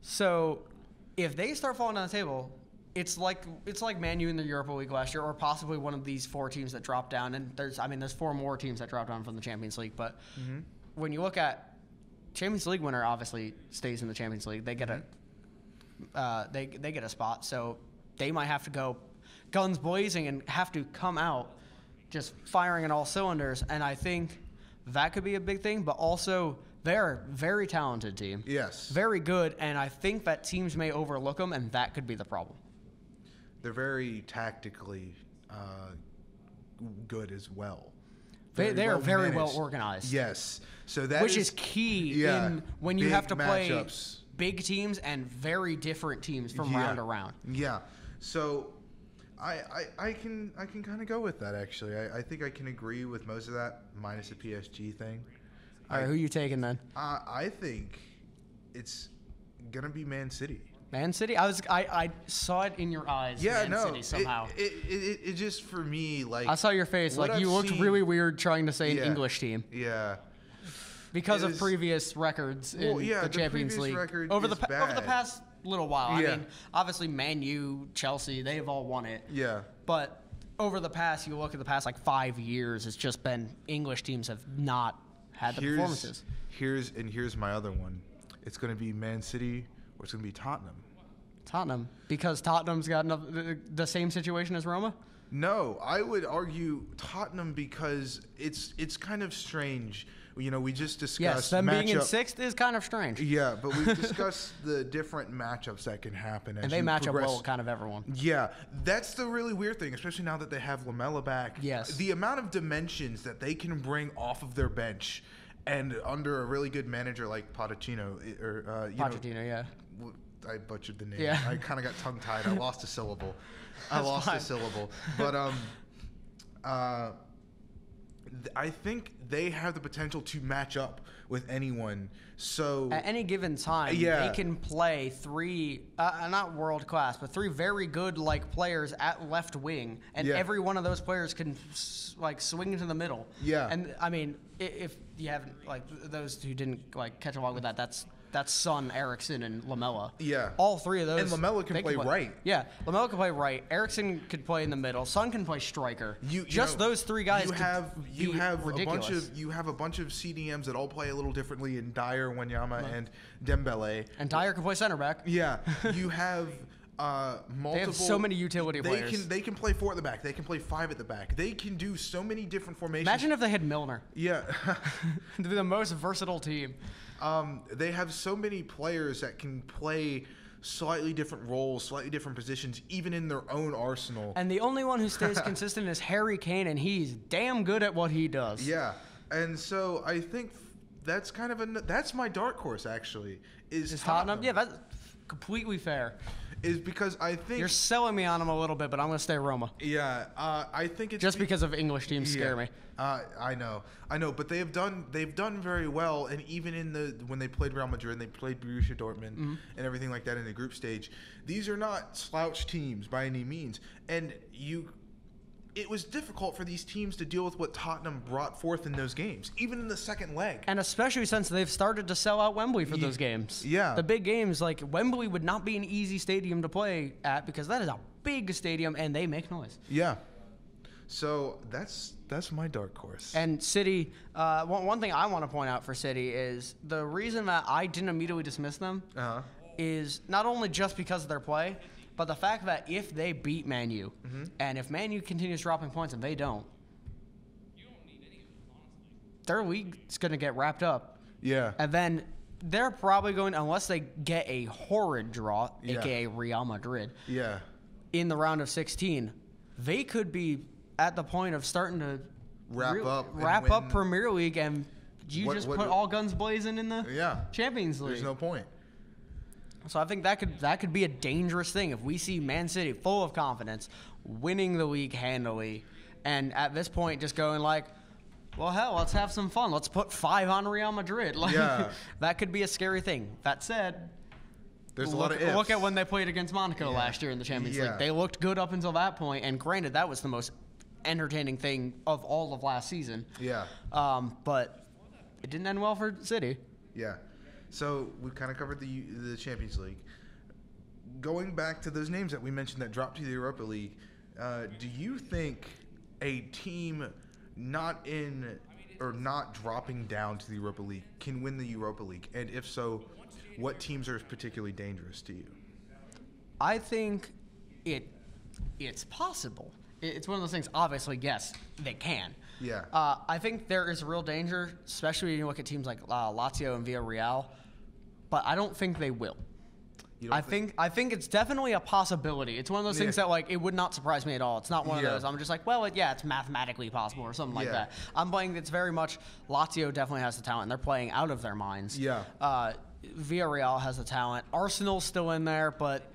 So if they start falling down the table, it's like Man U in the Europa League last year, or possibly one of these 4 teams that dropped down. And there's 4 more teams that dropped down from the Champions League. But when you look at Champions League winner, obviously stays in the Champions League. They get they get a spot, so they might have to go guns blazing and have to come out just firing on all cylinders. And I think that could be a big thing. But also, they're a very talented team. Yes. Very good, and I think that teams may overlook them, and that could be the problem. They're very tactically good as well. They are very well managed. organized. Yes. So that which is key in when you big have to play matchups. big teams and very different teams from round to round. Yeah. So I can kind of go with that, actually. I think I can agree with most of that, minus the PSG thing. All right, who are you taking then? I think it's going to be Man City. Man City? I saw it in your eyes. Yeah, Man City somehow. It just, for me, like, I saw your face. Like, you looked really weird trying to say an English team. Yeah. Because of previous records in the Champions League. Over the past little while. Yeah. I mean, obviously Man U, Chelsea, they've all won it. Yeah. But over the past, you look at the past 5 years, it's just been English teams have not had the performances. Here's my other one. It's going to be Man City or it's going to be Tottenham. Tottenham, because Tottenham's got the same situation as Roma? No, I would argue Tottenham because it's kind of strange. You know, we just discussed yes, them being in 6th is kind of strange. Yeah, but we've discussed the different matchups that can happen. And they match up well with kind of everyone. Yeah, that's the really weird thing, especially now that they have Lamela back. Yes. The amount of dimensions that they can bring off of their bench and under a really good manager like Pochettino. Pochettino, yeah. I butchered the name. Yeah. I kind of got tongue-tied. I lost a syllable. But I think they have the potential to match up with anyone. So at any given time, they can play 3, not world class, but 3 very good players at left wing, and every one of those players can swing into the middle. Yeah. And I mean, if you haven't those who didn't catch along with that, that's Son, Eriksen, and Lamela. Yeah. All 3 of those. And Lamela can play right. Yeah. Lamela can play right. Eriksen could play in the middle. Son can play striker. Those 3 guys. You have ridiculous. You have a bunch of CDMs that all play a little differently in Dyer, Wanyama, and Dembele. And Dyer can play center back. Yeah. You have multiple. They have so many utility players. They can play 4 at the back. They can play 5 at the back. They can do so many different formations. Imagine if they had Milner. Yeah. They'd be the most versatile team. They have so many players that can play slightly different roles, slightly different positions, even in their own arsenal. And the only one who stays consistent is Harry Kane, and he's damn good at what he does. Yeah, and so I think that's kind of that's my dark horse, actually. Is Tottenham? Yeah, that's completely fair. Is because I think you're selling me on them a little bit, but I'm going to stay Roma. Yeah, I think it's just because of English teams scare me. I know, but they've done very well, and even when they played Real Madrid and they played Borussia Dortmund and everything like that in the group stage, these are not slouch teams by any means, and it was difficult for these teams to deal with what Tottenham brought forth in those games, even in the second leg. And especially since they've started to sell out Wembley for those games. Yeah. The big games, Wembley would not be an easy stadium to play at because that is a big stadium and they make noise. Yeah. So that's my dark horse. And City, one thing I want to point out for City is the reason that I didn't immediately dismiss them is not only just because of their play, but the fact that if they beat Man U, and if Man U continues dropping points and they don't, their league's going to get wrapped up. Yeah. And then they're probably going, unless they get a horrid draw, a.k.a. Real Madrid, in the round of 16, they could be at the point of starting to wrap up Premier League, and put all guns blazing in the Champions League. There's no point. So I think that could be a dangerous thing if we see Man City full of confidence, winning the league handily, and at this point just going well, hell, let's have some fun. Let's put 5 on Real Madrid. Like, Yeah. that could be a scary thing. That said, There's a lot of ifs. look at when they played against Monaco Yeah. last year in the Champions Yeah. League. They looked good up until that point, and granted, that was the most entertaining thing of all of last season. Yeah. But it didn't end well for City. Yeah. So we've kind of covered the Champions League. Going back to those names that we mentioned that dropped to the Europa League, do you think a team not dropping down to the Europa League can win the Europa League? And if so, what teams are particularly dangerous to you? I think it's possible. It's one of those things. Obviously, yes, they can. Yeah. I think there is real danger, especially when you look at teams like Lazio and Villarreal, but I don't think they will. I think it's definitely a possibility. It's one of those things that, like, it would not surprise me at all. It's not one of those. I'm just like, well, it's mathematically possible or something like that. I'm playing. It's very much Lazio definitely has the talent. And they're playing out of their minds. Yeah. Villarreal has the talent. Arsenal's still in there, but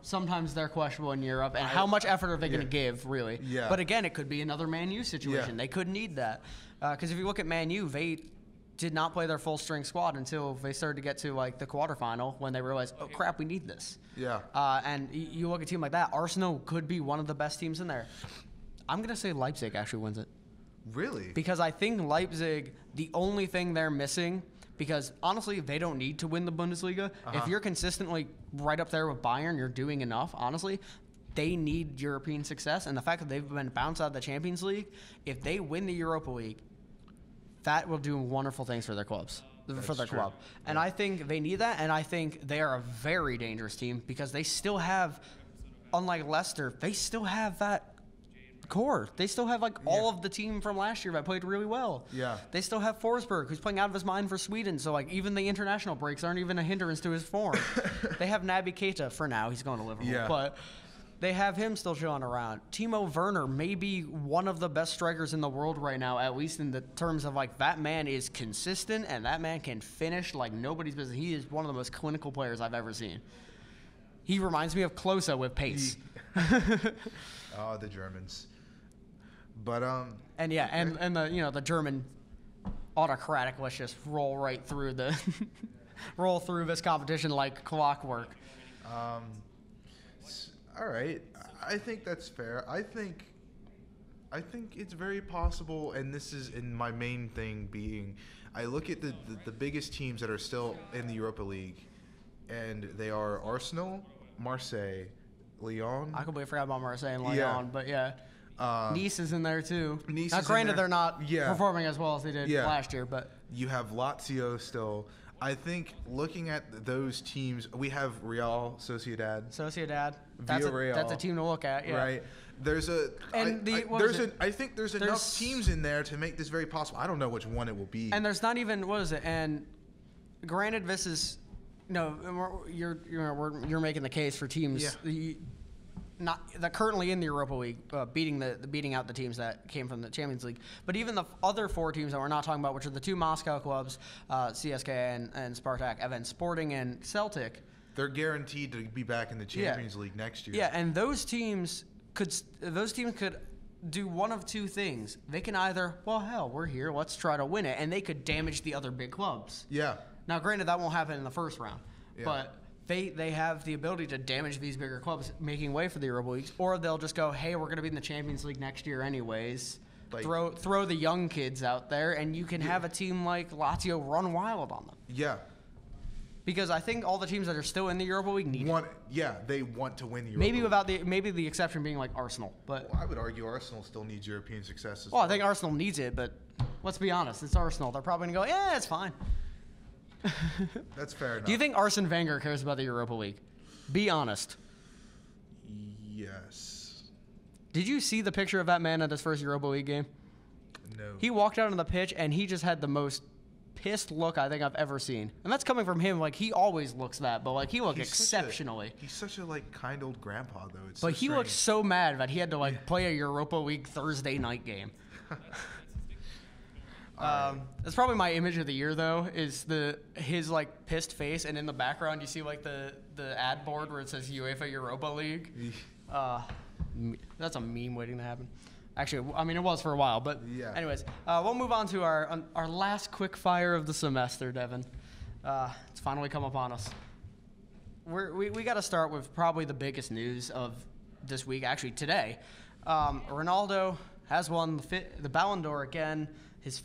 sometimes they're questionable in Europe. And how much effort are they going to give, really? Yeah. But again, it could be another Man U situation. Yeah. They could need that because if you look at Man U, they did not play their full string squad until they started to get to like the quarterfinal when they realized, oh crap, we need this. Yeah. And you look at a team like that, Arsenal could be one of the best teams in there. I'm gonna say Leipzig actually wins it. Really? Because I think Leipzig, the only thing they're missing, because honestly, they don't need to win the Bundesliga. If you're consistently right up there with Bayern, you're doing enough. Honestly, they need European success, and the fact that they've been bounced out of the Champions League, if they win the Europa League, that will do wonderful things for their clubs, club. And I think they need that, and I think they are a very dangerous team because they still have, unlike Leicester, they still have that core. They still have all of the team from last year that played really well. Yeah. They still have Forsberg, who's playing out of his mind for Sweden, so even the international breaks aren't even a hindrance to his form. They have Naby Keita for now. He's going to Liverpool. Yeah. But they have him still chilling around. Timo Werner may be one of the best strikers in the world right now, at least in the terms of that man is consistent and that man can finish like nobody's business. He is one of the most clinical players I've ever seen. He reminds me of Klose with pace. Oh, the Germans. But and the German autocratic, let's just roll right through roll through this competition like clockwork. All right, I think that's fair. I think it's very possible, and this is in my main thing being, I look at the biggest teams that are still in the Europa League, and they are Arsenal, Marseille, Lyon. I completely forgot about Marseille and Lyon, but yeah. Nice is in there too. Nice now, is granted, in there. they're not performing as well as they did last year, but you have Lazio still. I think looking at those teams, we have Real Sociedad. Villarreal. That's a team to look at. Yeah. Right. I think there's enough teams in there to make this very possible. I don't know which one it will be. And there's not even And granted, this is you're making the case for teams. Yeah. Not that currently in the Europa League, beating out the teams that came from the Champions League, but even the other 4 teams that we're not talking about, which are the 2 Moscow clubs, CSKA and Spartak, and then Sporting and Celtic. They're guaranteed to be back in the Champions League next year. Yeah, and those teams could do one of 2 things. They can either, we're here, let's try to win it, and they could damage the other big clubs. Yeah. Now, granted, that won't happen in the first round, but they have the ability to damage these bigger clubs, making way for the Europa Leagues, or they'll just go, hey, we're going to be in the Champions League next year anyways. Throw the young kids out there, and you can have a team like Lazio run wild on them. Yeah. Because I think all the teams that are still in the Europa League need it. Yeah, they want to win the Europa League. Maybe the exception being like Arsenal. But I would argue Arsenal still needs European success as well. I think Arsenal needs it, but let's be honest, it's Arsenal. They're probably going to go, it's fine. That's fair enough. Do you think Arsene Wenger cares about the Europa League? Be honest. Yes. Did you see the picture of that man at his first Europa League game? No. He walked out on the pitch, and he just had the most pissed look I think I've ever seen. And that's coming from him. He always looks that, but he looked exceptionally. He's such a kind old grandpa, though. It's but he looked so mad that he had to play a Europa League Thursday night game. That's probably my image of the year, though, is his pissed face, and in the background you see the ad board where it says UEFA Europa League. That's a meme waiting to happen. Actually, I mean, it was for a while, but Yeah. anyways, we'll move on to our last quick fire of the semester, Devin. It's finally come upon us. We got to start with probably the biggest news of this week, actually today. Ronaldo has won the Ballon d'Or again, his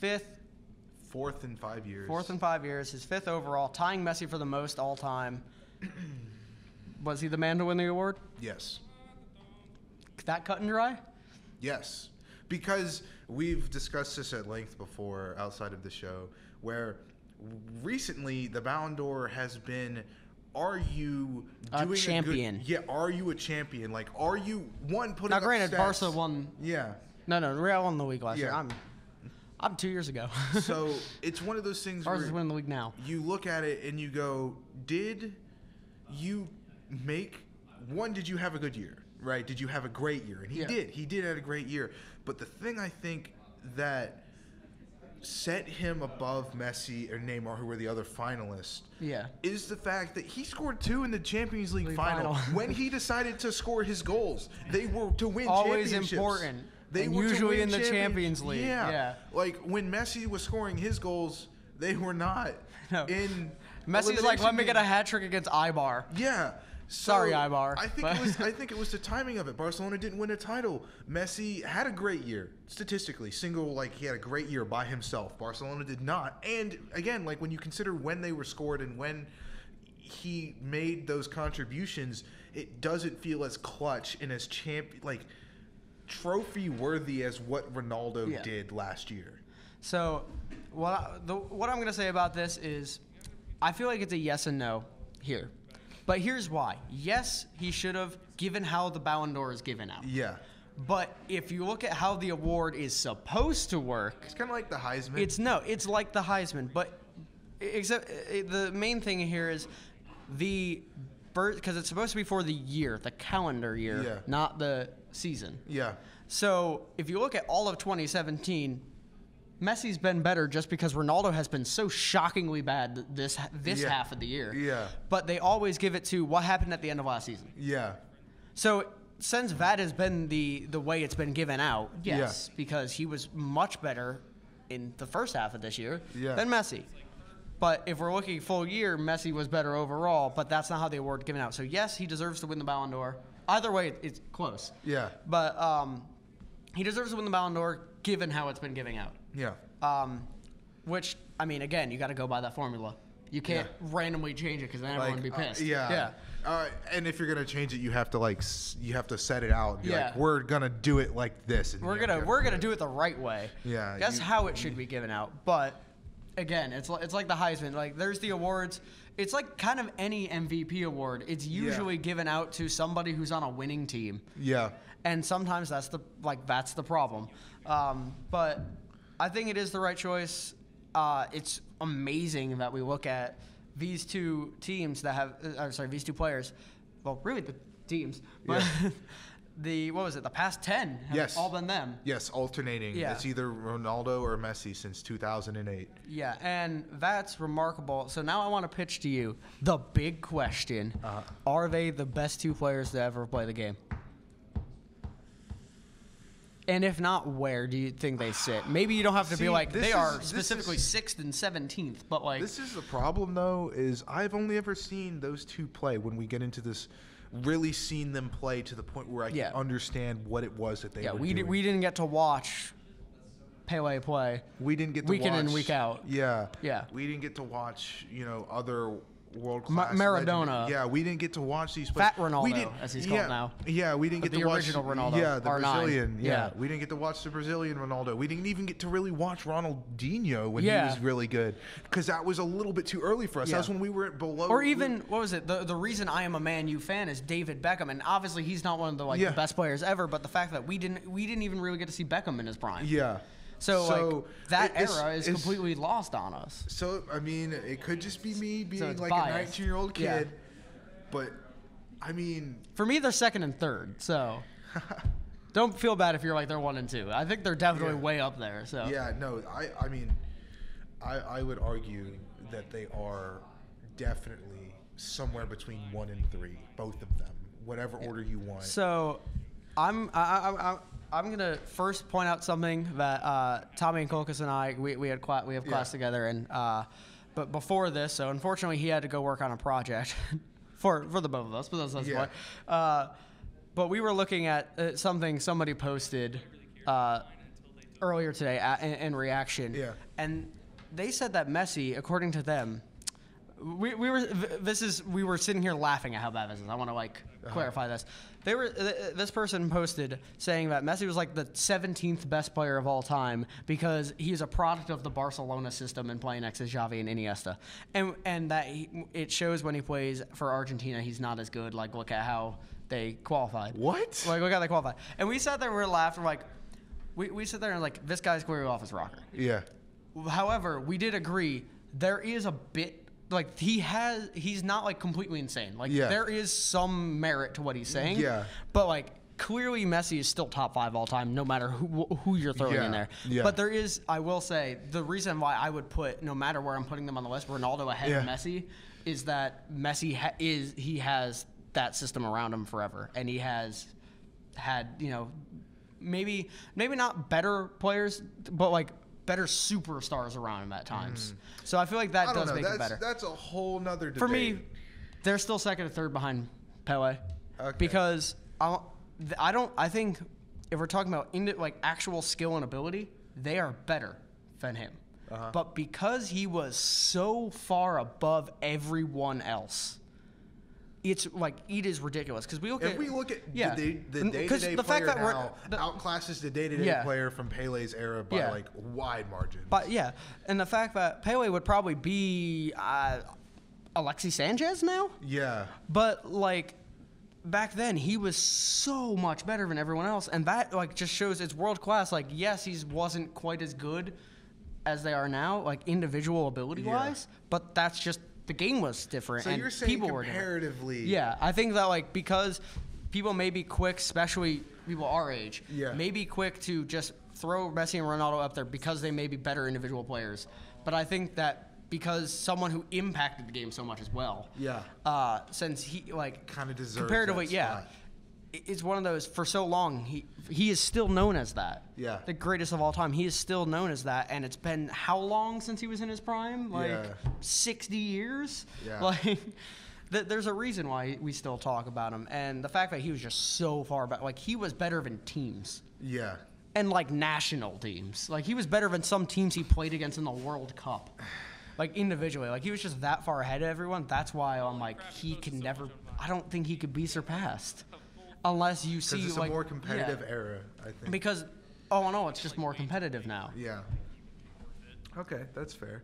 Fourth in 5 years. His fifth overall, tying Messi for the most all time. Was he the man to win the award? Yes. That cut and dry? Yes. Because we've discussed this at length before outside of the show, where recently the Ballon d'Or has been, are you doing a champion? Are you a champion? Like, are you, putting Now, up granted, stats? Barca won. Yeah. No, Real won the league last year. Yeah. I'm 2 years ago. So it's one of those things Barca's where winning the league now. you look at it and you go, did you have a good year? Right? Did you have a great year? And he did. He did have a great year. But the thing I think that set him above Messi and Neymar, who were the other finalists, is the fact that he scored 2 in the Champions League final. When he decided to score his goals, they were to win Always championships. important. They and were usually in the Champions League. Yeah. Like when Messi was scoring his goals, they were not in. Messi's like, let me get a hat trick against Eibar. Yeah. So Sorry, Eibar. I think it was the timing of it. Barcelona didn't win a title. Messi had a great year statistically. He had a great year by himself. Barcelona did not. And again, like when you consider when they were scored and when he made those contributions, it doesn't feel as clutch and as trophy worthy as what Ronaldo did last year. So what I'm going to say about this is I feel like it's a yes and no here. But here's why. Yes, he should have, given how the Ballon d'Or is given out. Yeah. But if you look at how the award is supposed to work, it's kind of like the Heisman. It's like the Heisman, but except the main thing here is because it's supposed to be for the year, the calendar year, not the season. Yeah. So if you look at all of 2017, Messi's been better just because Ronaldo has been so shockingly bad this half of the year. Yeah. But they always give it to what happened at the end of last season. Yeah. So since that has been the way it's been given out, yes, because he was much better in the first half of this year than Messi. But if we're looking full year, Messi was better overall, but that's not how the award is given out. So yes, he deserves to win the Ballon d'Or. Either way, it's close. Yeah. But he deserves to win the Ballon d'Or given how it's been giving out. Yeah. Which, I mean, again, you got to go by that formula. You can't randomly change it because then everyone would be pissed. And if you're gonna change it, you have to set it out. And be like, we're gonna do it like this. And we're gonna do it the right way. Yeah. That's how it should be given out. But again, it's like the Heisman. Like there's the awards. It's like kind of any MVP award. It's usually given out to somebody who's on a winning team. Yeah. And sometimes that's the problem. But I think it is the right choice. It's amazing that we look at these two teams that have, these two players. Well, really the teams. But the past 10 have all been them. Yes, alternating. Yeah. It's either Ronaldo or Messi since 2008. Yeah, and that's remarkable. So now I want to pitch to you the big question. Are they the best two players to ever play the game? And if not, where do you think they sit? Maybe you don't have to be like they are specifically 6th and 17th, but like this is the problem though. Is I've only ever seen those two play. When we get into this, really seen them play to the point where I can understand what it was that they were doing. We didn't get to watch Pele play. We didn't get to week watch, in and week out. Yeah. Yeah. We didn't get to watch other world-class Maradona. Yeah, we didn't get to watch these players. Fat Ronaldo, as he's called now. Yeah, we didn't get to watch the original Ronaldo. Yeah, the R9. Brazilian. Yeah, we didn't get to watch the Brazilian Ronaldo. We didn't even get to really watch Ronaldinho when he was really good, because that was a little bit too early for us. Yeah. That was when we were below. Or even what was it? The reason I am a Man U fan is David Beckham, and obviously he's not one of the the best players ever. But the fact that we didn't even really get to see Beckham in his prime. Yeah. So that era is completely lost on us. So, I mean, it could just be me being like biased. a 19-year-old kid. Yeah. But, I mean... For me, they're 2nd and 3rd, so... Don't feel bad if you're like they're 1 and 2. I think they're definitely way up there. So yeah, no, I mean, I would argue that they are definitely somewhere between 1 and 3, both of them, whatever order you want. So I'm I'm gonna first point out something that Tommy and Kolkus and I we have class together, and but before this, so unfortunately he had to go work on a project for the both of us, but that's the point. But we were looking at something somebody posted earlier today in reaction, and they said that Messi, according to them, we were sitting here laughing at how bad this is. I want to clarify this. This person posted saying that Messi was like the 17th best player of all time because he's a product of the Barcelona system and playing next to Xavi and Iniesta, and that it shows when he plays for Argentina he's not as good. Like, look at how they qualified. What? Like, look how they qualified. And we sat there, we were laughing, like, we sit there and like, this guy's clearly off his rocker. Yeah. However, we did agree there is a bit. Like, he's not, like, completely insane. Like, there is some merit to what he's saying. Yeah. But, like, clearly Messi is still top 5 all time, no matter who you're throwing in there. Yeah. But there is, I will say, the reason why I would put, no matter where I'm putting them on the list, Ronaldo ahead of Messi, is that Messi he has that system around him forever. And he has had, maybe not better players, but, like, better superstars around him at times. So I feel like that does make it better. That's a whole nother debate. For me, they're still second or third behind Pele. Okay. Because I think if we're talking about actual skill and ability, they are better than him. But because he was so far above everyone else, it is ridiculous because we look at the day-to-day player now outclasses the day-to-day player from Pele's era by wide margins. But and the fact that Pele would probably be Alexis Sanchez now. Yeah. But like back then, he was so much better than everyone else, and that just shows it's world class. Like, yes, he wasn't quite as good as they are now, like individual ability wise, but that's just. The game was different, so and you're saying people comparatively, were I think that because people may be quick, especially people our age, may be quick to just throw Messi and Ronaldo up there because they may be better individual players. But I think that because someone who impacted the game so much as well, since he kind of deserves comparatively, that spot. It's one of those for so long. He is still known as that. Yeah, the greatest of all time. He is still known as that, and it's been how long since he was in his prime? 60 years. Yeah. There's a reason why we still talk about him, and the fact that he was just so far back. He was better than teams. Yeah. And national teams. He was better than some teams he played against in the World Cup. Individually, he was just that far ahead of everyone. That's why I'm he can never. I don't think he could be surpassed. Unless you see it's a more competitive era, I think. Because it's just more competitive now. Yeah. Okay, that's fair.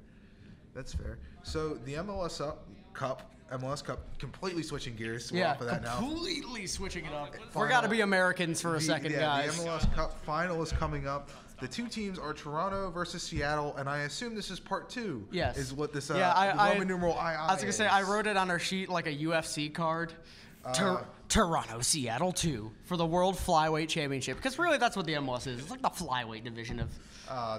So the MLS Cup, completely switching gears. Off of that completely switching it up. We're got to be Americans for a second, guys. The MLS Cup final is coming up. The two teams are Toronto versus Seattle, and I assume this is part 2. Yes. Is what this Roman numeral II I was going to say, I wrote it on our sheet like a UFC card. Toronto, Seattle 2 for the World Flyweight Championship. Because really, that's what the MLS is. It's like the flyweight division of.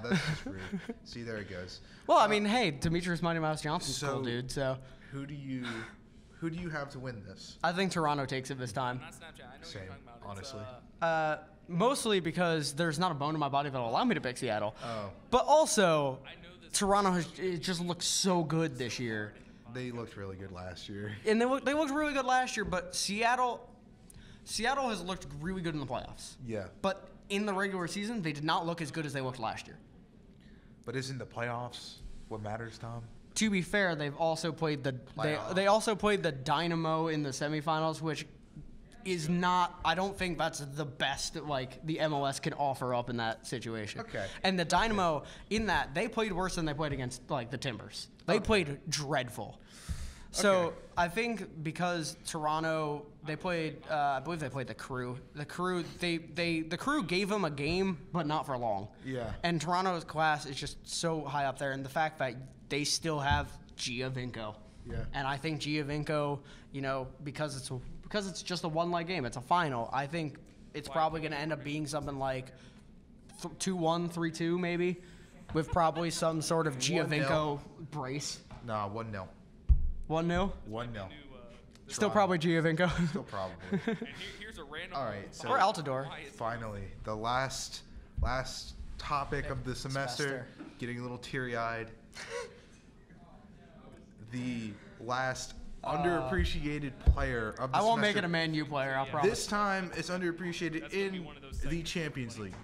That's just rude. See, there it goes. Well, I mean, hey, Demetrius Mighty Mouse Johnson's cool, dude. So. Who do you have to win this? I think Toronto takes it this time. Same, honestly. Mostly because there's not a bone in my body that'll allow me to pick Seattle. Oh. But also, Toronto it just looks so good this year. They looked really good last year. And they looked really good last year, but Seattle has looked really good in the playoffs. Yeah. But in the regular season, they did not look as good as they looked last year. But isn't the playoffs what matters, Tom? To be fair, they've also played they also played the Dynamo in the semifinals, which is not. I don't think that's the best the MLS can offer up in that situation. Okay. And the Dynamo in that they played worse than they played against the Timbers. They played dreadful. So I think because Toronto, they played. I believe they played the Crew. The Crew gave them a game, but not for long. Yeah. And Toronto's class is just so high up there, and the fact that they still have Giovinco. Yeah. And I think Giovinco, because it's just a one-leg game, it's a final. I think it's probably going to end up being something like 2-1, 3-2 maybe, with probably some sort of Giovinco brace. Nah, 1-0. 1-0? 1-0. Still probably Giovinco. Still probably. And here's a random. All right, so Or Altidore. finally, the last topic of the semester, getting a little teary-eyed. The last underappreciated player of the I won't make semester. it a Man U player, I'll promise. This time, it's underappreciated That's gonna be in one of those the segments. Champions League.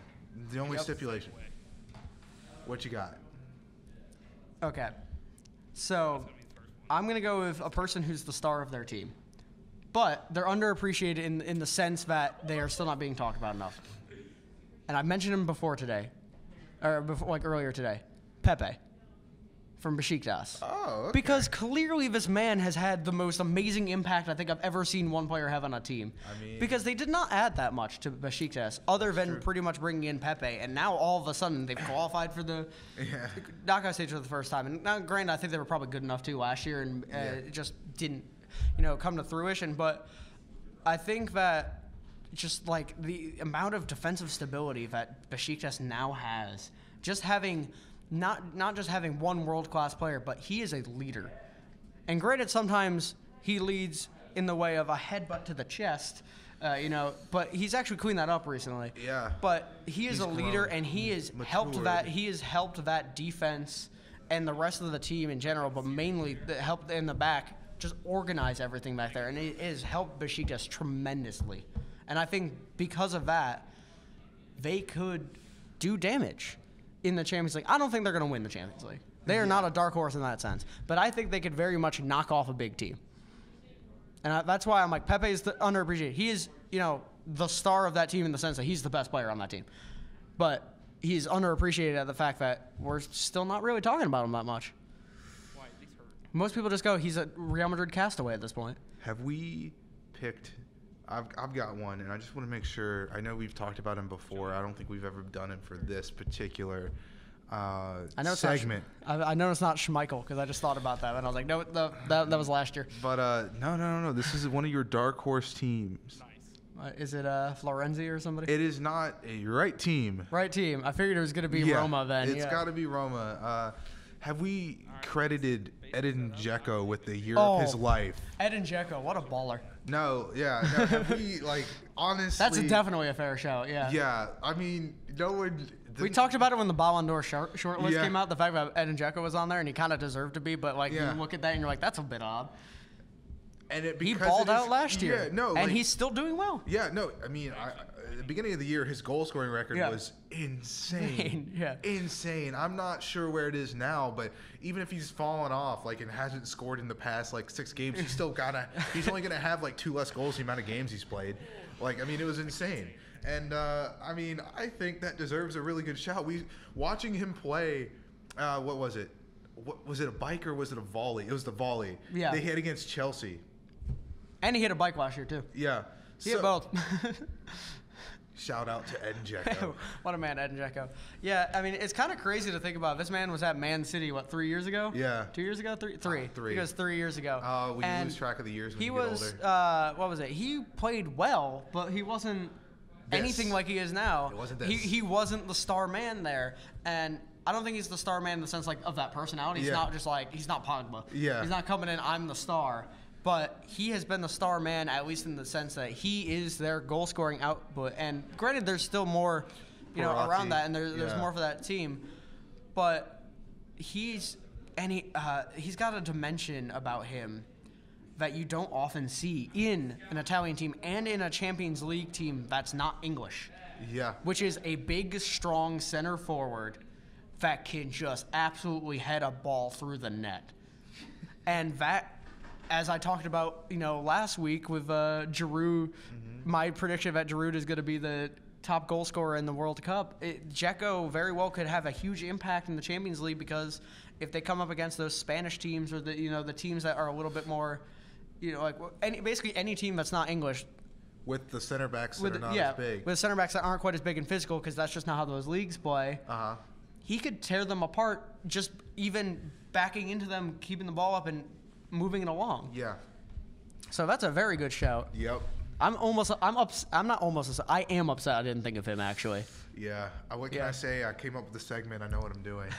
The only stipulation. What you got? Okay. So, I'm going to go with a person who's the star of their team. But they're underappreciated in the sense that they are still not being talked about enough. And I mentioned him before today. Or before, like earlier today. Pepe. From Besiktas. Oh, okay. Because clearly this man has had the most amazing impact I think I've ever seen one player have on a team. I mean- because they did not add that much to Besiktas other than pretty much bringing in Pepe. And now all of a sudden they've qualified for the knockout stage for the first time. And now, granted, I think they were probably good enough too last year and it just didn't, come to fruition. But I think that just like the amount of defensive stability that Besiktas now has, just having not just having one world-class player, but he is a leader. And granted, sometimes he leads in the way of a headbutt to the chest, but he's actually cleaned that up recently. Yeah. But he is He's a leader, grown. and he has Matured. helped that defense and the rest of the team in general, but mainly the help in the back, just organize everything back there. And it has helped Besiktas tremendously. And I think because of that, they could do damage in the Champions League. I don't think they're going to win the Champions League. They are not a dark horse in that sense. But I think they could very much knock off a big team. And that's why I'm like, Pepe is underappreciated. He is, the star of that team in the sense that he's the best player on that team. But he's underappreciated at the fact that we're still not really talking about him that much. Why? He's hurt. Most people just go, he's a Real Madrid castaway at this point. Have we picked? I've got one, and I just want to make sure. I know we've talked about him before. I don't think we've ever done it for this particular segment. I know it's not Schmeichel because I just thought about that and I was like, no, that was last year. But no. This is one of your dark horse teams. Nice. Is it Florenzi or somebody? It is not a right team. Right team. I figured it was going to be Roma then. It's got to be Roma. Have we credited Edin Dzeko with the year Oh. of his life? Edin Dzeko, what a baller. No, have we, honestly... That's definitely a fair show, yeah. Yeah, I mean, no one... We talked about it when the Ballon d'Or short list Yeah. came out, the fact that Edin Dzeko was on there, and he kind of deserved to be, but you look at that and you're like, that's a bit odd. And He balled out last year, Yeah, no, and he's still doing well. Yeah, no, I mean, at the beginning of the year, his goal-scoring record was insane. Yeah. Insane. I'm not sure where it is now, but even if he's fallen off, and hasn't scored in the past, 6 games, he's still he's only gonna have, 2 less goals the amount of games he's played. It was insane. And, I think that deserves a really good shout. Watching him play, what was it? Was it a bike or was it a volley? It was the volley. Yeah. They hit against Chelsea. And he hit a bike last year, too. Yeah. He hit both. Shout out to Edin Dzeko. What a man, Edin Dzeko. Yeah, I mean, it's kind of crazy to think about. This man was at Man City, 3 years ago? Yeah. 2 years ago? Three. Three. He was 3 years ago. We And lose track of the years when he you get was, older. what was it? He played well, but he wasn't anything like he is now. It wasn't this. He wasn't the star man there. And I don't think he's the star man in the sense of that personality. He's not just he's not Pogba. Yeah. He's not coming in, I'm the star. But he has been the star man, at least in the sense that he is their goal scoring output. And granted, there's still more, Verratti. around that, and there's more for that team. But he's got a dimension about him that you don't often see in an Italian team and in a Champions League team that's not English. Yeah. Which is a big, strong center forward that can just absolutely head a ball through the net. And that, as I talked about, last week with Giroud, my prediction that Giroud is going to be the top goal scorer in the World Cup, Dzeko very well could have a huge impact in the Champions League because if they come up against those Spanish teams or the teams that are a little bit more, basically any team that's not English. With the center backs that are not as big. With center backs that aren't quite as big and physical because that's just not how those leagues play. Uh-huh. He could tear them apart just even backing into them, keeping the ball up and moving it along. Yeah. So that's a very good shout. Yep. I am upset I didn't think of him, actually. Yeah. What can I say? I came up with the segment. I know what I'm doing.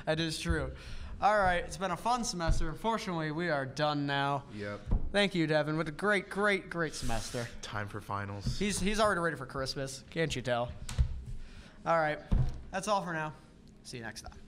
That is true. All right. It's been a fun semester. Unfortunately, we are done now. Yep. Thank you, Devin, with a great semester. Time for finals. He's already ready for Christmas. Can't you tell? All right. That's all for now. See you next time.